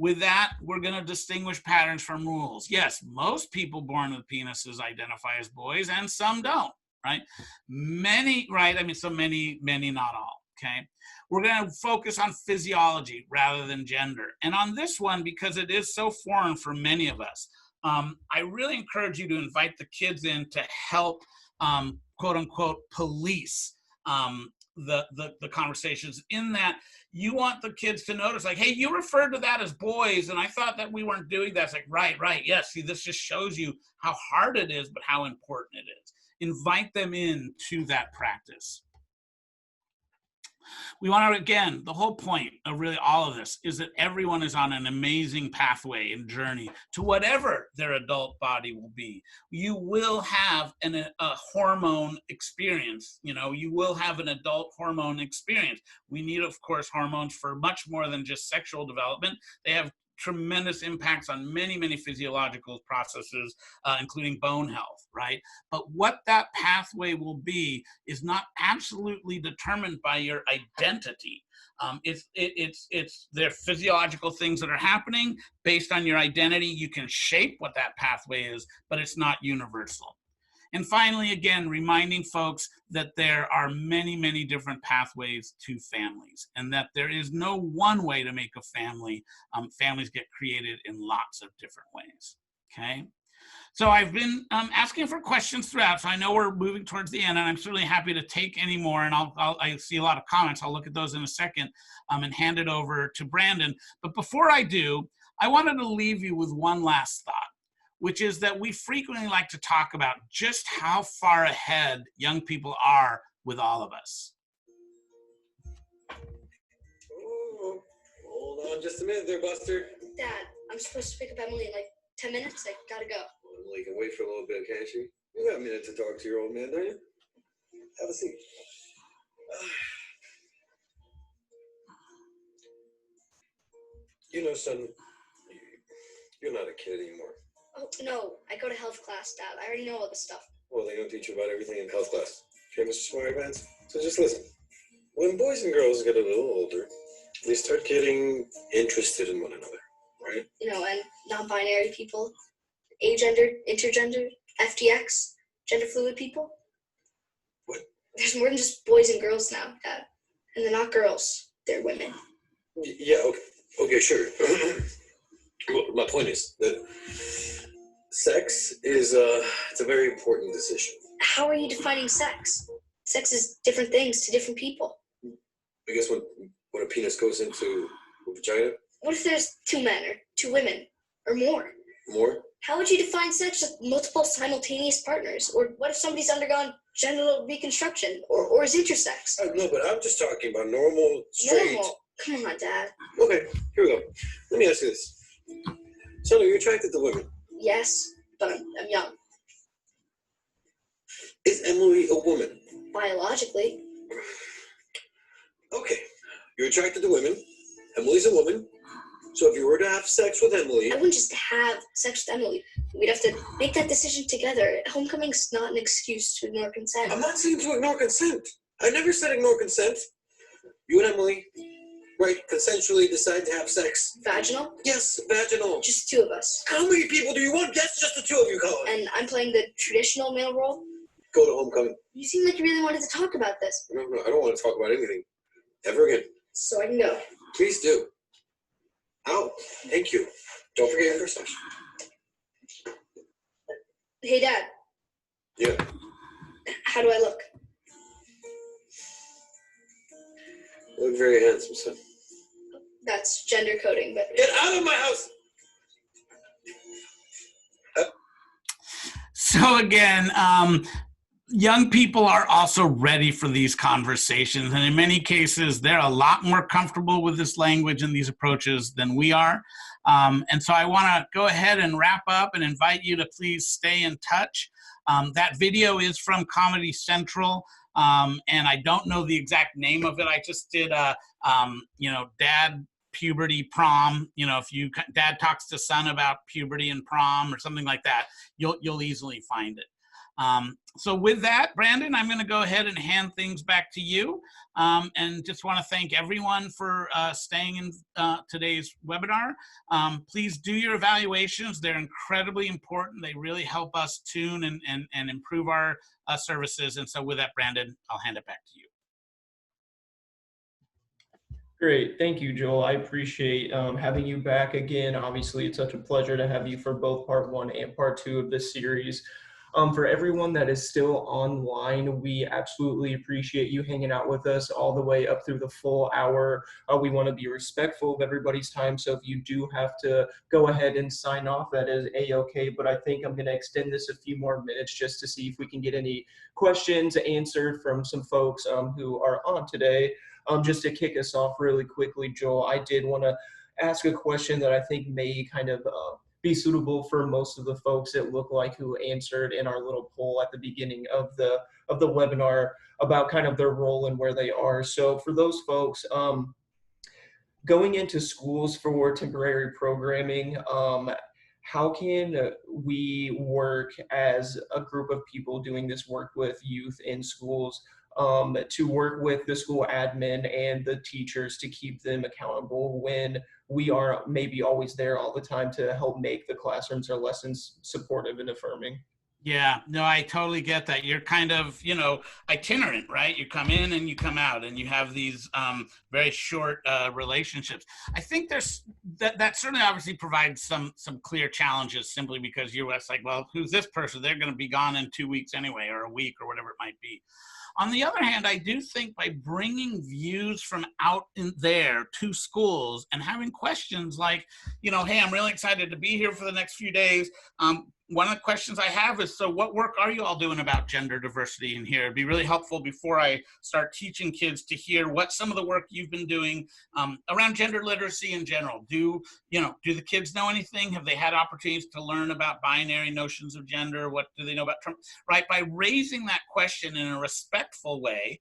With that, we're going to distinguish patterns from rules. Yes, most people born with penises identify as boys, and some don't, right? Many, right? I mean, so many, not all, okay? We're going to focus on physiology rather than gender. And on this one, because it is so foreign for many of us, I really encourage you to invite the kids in to help, quote unquote, police the conversations, in that you want the kids to notice, like, hey, you referred to that as boys, and I thought that we weren't doing that. It's like, right, yes, see, this just shows you how hard it is, but how important it is. Invite them in to that practice. We want to, again, the whole point of really all of this is that everyone is on an amazing pathway and journey to whatever their adult body will be. You will have a hormone experience. You know, you will have an adult hormone experience. We need, of course, hormones for much more than just sexual development. They have tremendous impacts on many physiological processes, including bone health, right? But what that pathway will be is not absolutely determined by your identity. There physiological things that are happening based on your identity. You can shape what that pathway is, but it's not universal. And finally, again, reminding folks that there are many different pathways to families, and that there is no one way to make a family. Families get created in lots of different ways, okay? So I've been asking for questions throughout, so I know we're moving towards the end, and I'm certainly happy to take any more, and I see a lot of comments. I'll look at those in a second and hand it over to Brandon. But before I do, I wanted to leave you with one last thought, which is that we frequently like to talk about just how far ahead young people are with all of us. Oh, hold on just a minute there, Buster. Dad, I'm supposed to pick up Emily in like 10 minutes. I gotta go. Emily can wait for a little bit, can't she? You got a minute to talk to your old man, don't you? Have a seat. You know, son, you're not a kid anymore. Oh, no, I go to health class, Dad. I already know all this stuff. Well, they don't teach you about everything in health class. Okay, Mr. Smartypants? So just listen. When boys and girls get a little older, they start getting interested in one another, right? You know, and non-binary people, agender, intergender, FTX, gender fluid people. What? There's more than just boys and girls now, Dad. And they're not girls, they're women. Yeah, okay, sure. Well, my point is that sex is it's a very important decision. How are you defining sex? Sex is different things to different people. I guess when a penis goes into a vagina. What if there's 2 men or 2 women or more? More? How would you define sex with multiple simultaneous partners? Or what if somebody's undergone genital reconstruction or is intersex? No, but I'm just talking about normal, straight. Normal? Come on, Dad. Okay, here we go. Let me ask you this. Son, are you attracted to women? Yes, but I'm young. Is Emily a woman? Biologically. Okay, you're attracted to women. Emily's a woman. So if you were to have sex with Emily... I wouldn't just have sex with Emily. We'd have to make that decision together. Homecoming's not an excuse to ignore consent. I'm not saying to ignore consent. I never said ignore consent. You and Emily, Right, consensually decide to have sex. Vaginal? Yes, vaginal. Just two of us. How many people do you want? That's just the two of you, Colin. And I'm playing the traditional male role? Go to homecoming. You seem like you really wanted to talk about this. No, I don't want to talk about anything. Ever again. So I can go. Please do. Ow, thank you. Don't forget your first touch. Hey, Dad. Yeah. How do I look? You look very handsome, son. That's gender coding, but... Get out of my house! So again, young people are also ready for these conversations. And in many cases, they're a lot more comfortable with this language and these approaches than we are. And so I want to go ahead and wrap up and invite you to please stay in touch. That video is from Comedy Central. And I don't know the exact name of it. I just did a, dad puberty prom. If dad talks to son about puberty and prom or something like that, you'll easily find it. So with that, Brandon, I'm going to go ahead and hand things back to you, and just want to thank everyone for staying in today's webinar. Please do your evaluations. They're incredibly important. They really help us tune and improve our services. And so with that, Brandon, I'll hand it back to you. Great. Thank you, Joel. I appreciate having you back again. Obviously, it's such a pleasure to have you for both part 1 and part 2 of this series. For everyone that is still online, we absolutely appreciate you hanging out with us all the way up through the full hour. We want to be respectful of everybody's time, so if you do have to go ahead and sign off, that is A-okay, but I think I'm going to extend this a few more minutes just to see if we can get any questions answered from some folks who are on today. Just to kick us off really quickly, Joel, I did want to ask a question that I think may kind of be suitable for most of the folks it looked like who answered in our little poll at the beginning of the webinar about kind of their role and where they are. So for those folks, going into schools for temporary programming, how can we work as a group of people doing this work with youth in schools to work with the school admin and the teachers to keep them accountable when we are maybe always there all the time to help make the classrooms or lessons supportive and affirming? Yeah, no, I totally get that. You're kind of, itinerant, right? You come in and you come out, and you have these very short relationships. I think there's that certainly obviously provides some clear challenges simply because you're like, well, who's this person? They're going to be gone in 2 weeks anyway, or a week, or whatever it might be. On the other hand, I do think by bringing views from out in there to schools and having questions like, hey, I'm really excited to be here for the next few days. One of the questions I have is, so what work are you all doing about gender diversity in here? It'd be really helpful before I start teaching kids to hear what some of the work you've been doing around gender literacy in general. Do the kids know anything? Have they had opportunities to learn about binary notions of gender? What do they know about Trump? Right, by raising that question in a respectful way,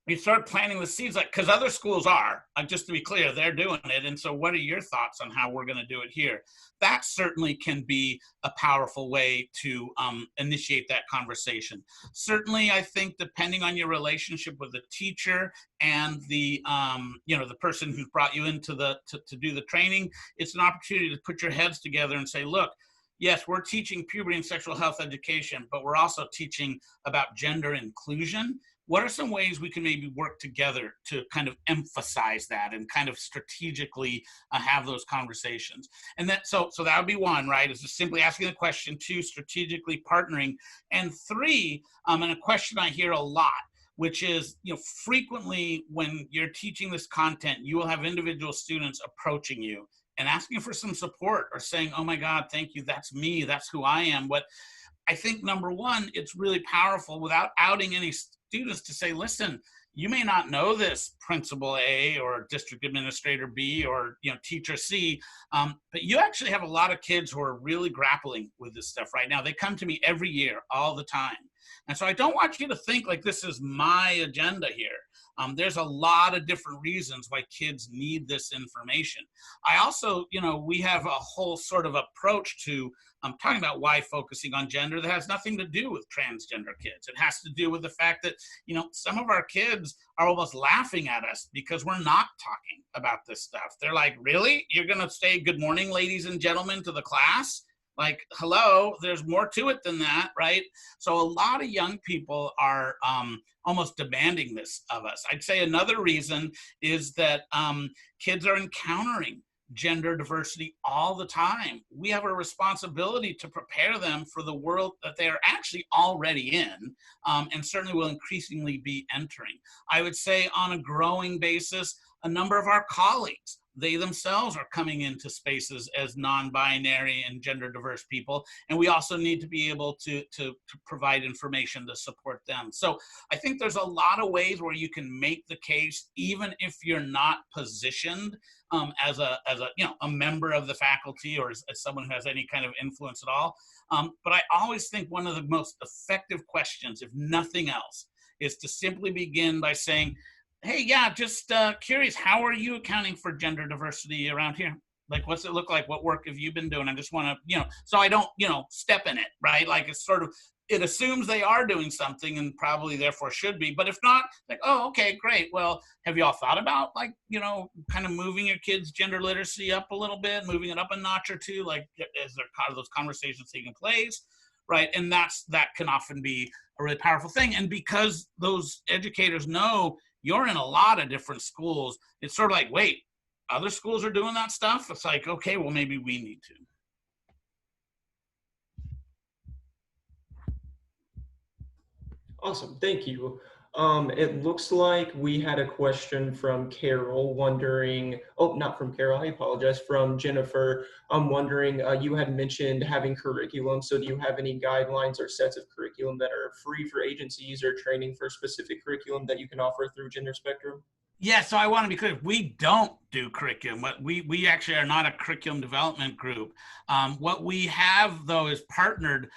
you start planting the seeds, because other schools are, just to be clear, they're doing it. And so what are your thoughts on how we're going to do it here? That certainly can be a powerful way to initiate that conversation. Certainly, I think depending on your relationship with the teacher and the the person who's brought you into to do the training, it's an opportunity to put your heads together and say, look, yes, we're teaching puberty and sexual health education, but we're also teaching about gender inclusion. What are some ways we can maybe work together to kind of emphasize that and kind of strategically have those conversations? And that, so that would be one, right? Is just simply asking the question. 2, strategically partnering. And 3, and a question I hear a lot, which is, frequently when you're teaching this content, you will have individual students approaching you and asking for some support or saying, oh my God, thank you, that's me, that's who I am. But I think, number one, it's really powerful without outing any students to say, listen, you may not know this principal A or district administrator B or teacher C, but you actually have a lot of kids who are really grappling with this stuff right now. They come to me every year, all the time. And so I don't want you to think like this is my agenda here. There's a lot of different reasons why kids need this information. I also, we have a whole sort of approach to talking about why focusing on gender that has nothing to do with transgender kids. It has to do with the fact that, some of our kids are almost laughing at us because we're not talking about this stuff. They're like, really? You're going to say good morning, ladies and gentlemen, to the class? Like, hello, there's more to it than that, right? So a lot of young people are almost demanding this of us. I'd say another reason is that kids are encountering gender diversity all the time. We have a responsibility to prepare them for the world that they are actually already in, and certainly will increasingly be entering. I would say on a growing basis, a number of our colleagues, they themselves are coming into spaces as non-binary and gender diverse people, and we also need to be able to provide information to support them. So I think there's a lot of ways where you can make the case, even if you're not positioned as a member of the faculty or as someone who has any kind of influence at all. But I always think one of the most effective questions, if nothing else, is to simply begin by saying, hey, yeah, just curious, how are you accounting for gender diversity around here? Like, what's it look like? What work have you been doing? I just want to, so I don't, step in it, right? Like, it's sort of, it assumes they are doing something and probably therefore should be. But if not, like, oh, okay, great. Well, have you all thought about, like, kind of moving your kids' gender literacy up a little bit, moving it up a notch or two? Like, is there kind of those conversations taking place? Right. And that can often be a really powerful thing. And because those educators know you're in a lot of different schools, it's sort of like, wait, other schools are doing that stuff? It's like, okay, well, maybe we need to. Awesome, thank you. It looks like we had a question from Carol wondering, oh, not from Carol, I apologize, from Jennifer. I'm wondering, you had mentioned having curriculum, so do you have any guidelines or sets of curriculum that are free for agencies or training for specific curriculum that you can offer through Gender Spectrum? Yeah, so I want to be clear, we don't do curriculum. We actually are not a curriculum development group. What we have, though, is partnered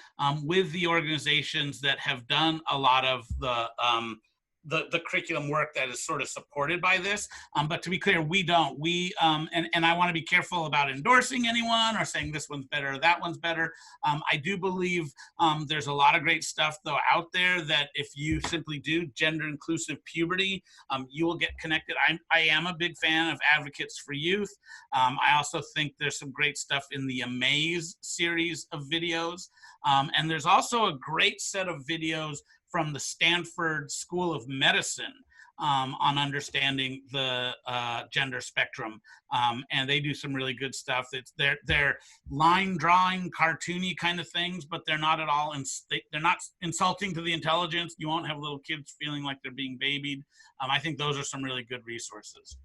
with the organizations that have done a lot of the curriculum work that is sort of supported by this. But to be clear, we don't. And I want to be careful about endorsing anyone or saying this one's better or that one's better. I do believe there's a lot of great stuff, though, out there that if you simply do gender inclusive puberty, you will get connected. I am a big fan of Advocates for Youth. I also think there's some great stuff in the Amaze series of videos. And there's also a great set of videos from the Stanford School of Medicine on understanding the gender spectrum. And they do some really good stuff. They're line drawing, cartoony kind of things, but they're not at all, they're not insulting to the intelligence. You won't have little kids feeling like they're being babied. I think those are some really good resources.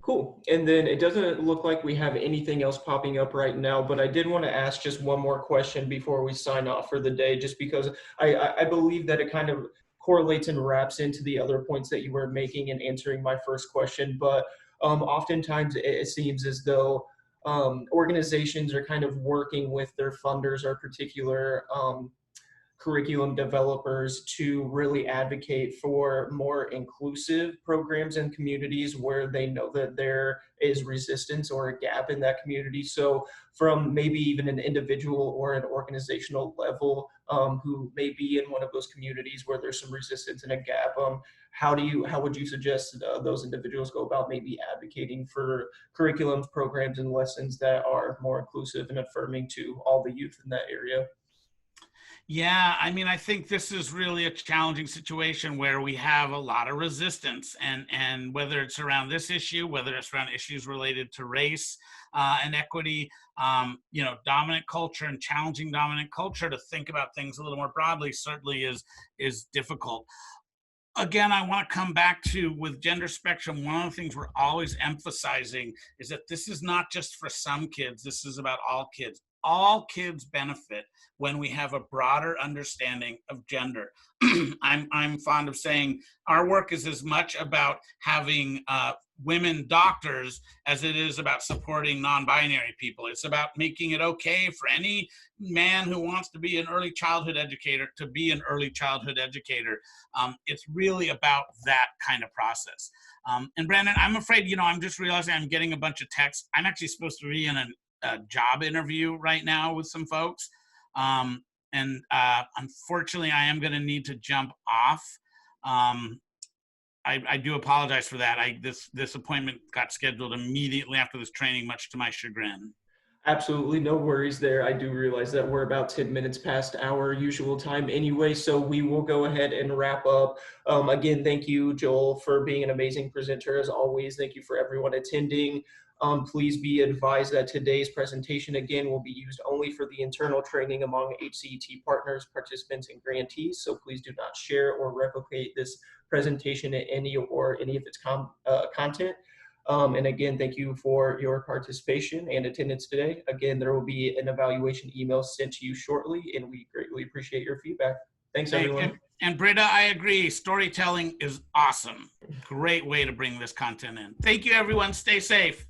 Cool. And then it doesn't look like we have anything else popping up right now, but I did want to ask just one more question before we sign off for the day, just because I believe that it kind of correlates and wraps into the other points that you were making in answering my first question. But oftentimes it seems as though organizations are kind of working with their funders or particular curriculum developers to really advocate for more inclusive programs in communities where they know that there is resistance or a gap in that community. So from maybe even an individual or an organizational level who may be in one of those communities where there's some resistance and a gap, how would you suggest those individuals go about maybe advocating for curriculums, programs, and lessons that are more inclusive and affirming to all the youth in that area? Yeah, I mean, I think this is really a challenging situation where we have a lot of resistance, and whether it's around this issue, whether it's around issues related to race and equity, dominant culture and challenging dominant culture, to think about things a little more broadly certainly is difficult. Again, I want to come back to, with Gender Spectrum, one of the things we're always emphasizing is that this is not just for some kids, this is about all kids. all kids benefit when we have a broader understanding of gender. I'm fond of saying our work is as much about having women doctors as it is about supporting non-binary people. It's about making it okay for any man who wants to be an early childhood educator to be an early childhood educator. It's really about that kind of process. And Brandon, I'm afraid, I'm just realizing I'm getting a bunch of texts. I'm actually supposed to be in a job interview right now with some folks. Unfortunately, I am going to need to jump off. I do apologize for that. This appointment got scheduled immediately after this training, much to my chagrin. Absolutely no worries there. I do realize that we're about 10 minutes past our usual time anyway, so we will go ahead and wrap up. Again, thank you, Joel, for being an amazing presenter as always. Thank you for everyone attending. Please be advised that today's presentation, again, will be used only for the internal training among HCET partners, participants, and grantees, so please do not share or replicate this presentation in any of its content. And again, thank you for your participation and attendance today. Again, there will be an evaluation email sent to you shortly, and we greatly appreciate your feedback. Thanks, everyone. And Britta, I agree. Storytelling is awesome. Great way to bring this content in. Thank you, everyone. Stay safe.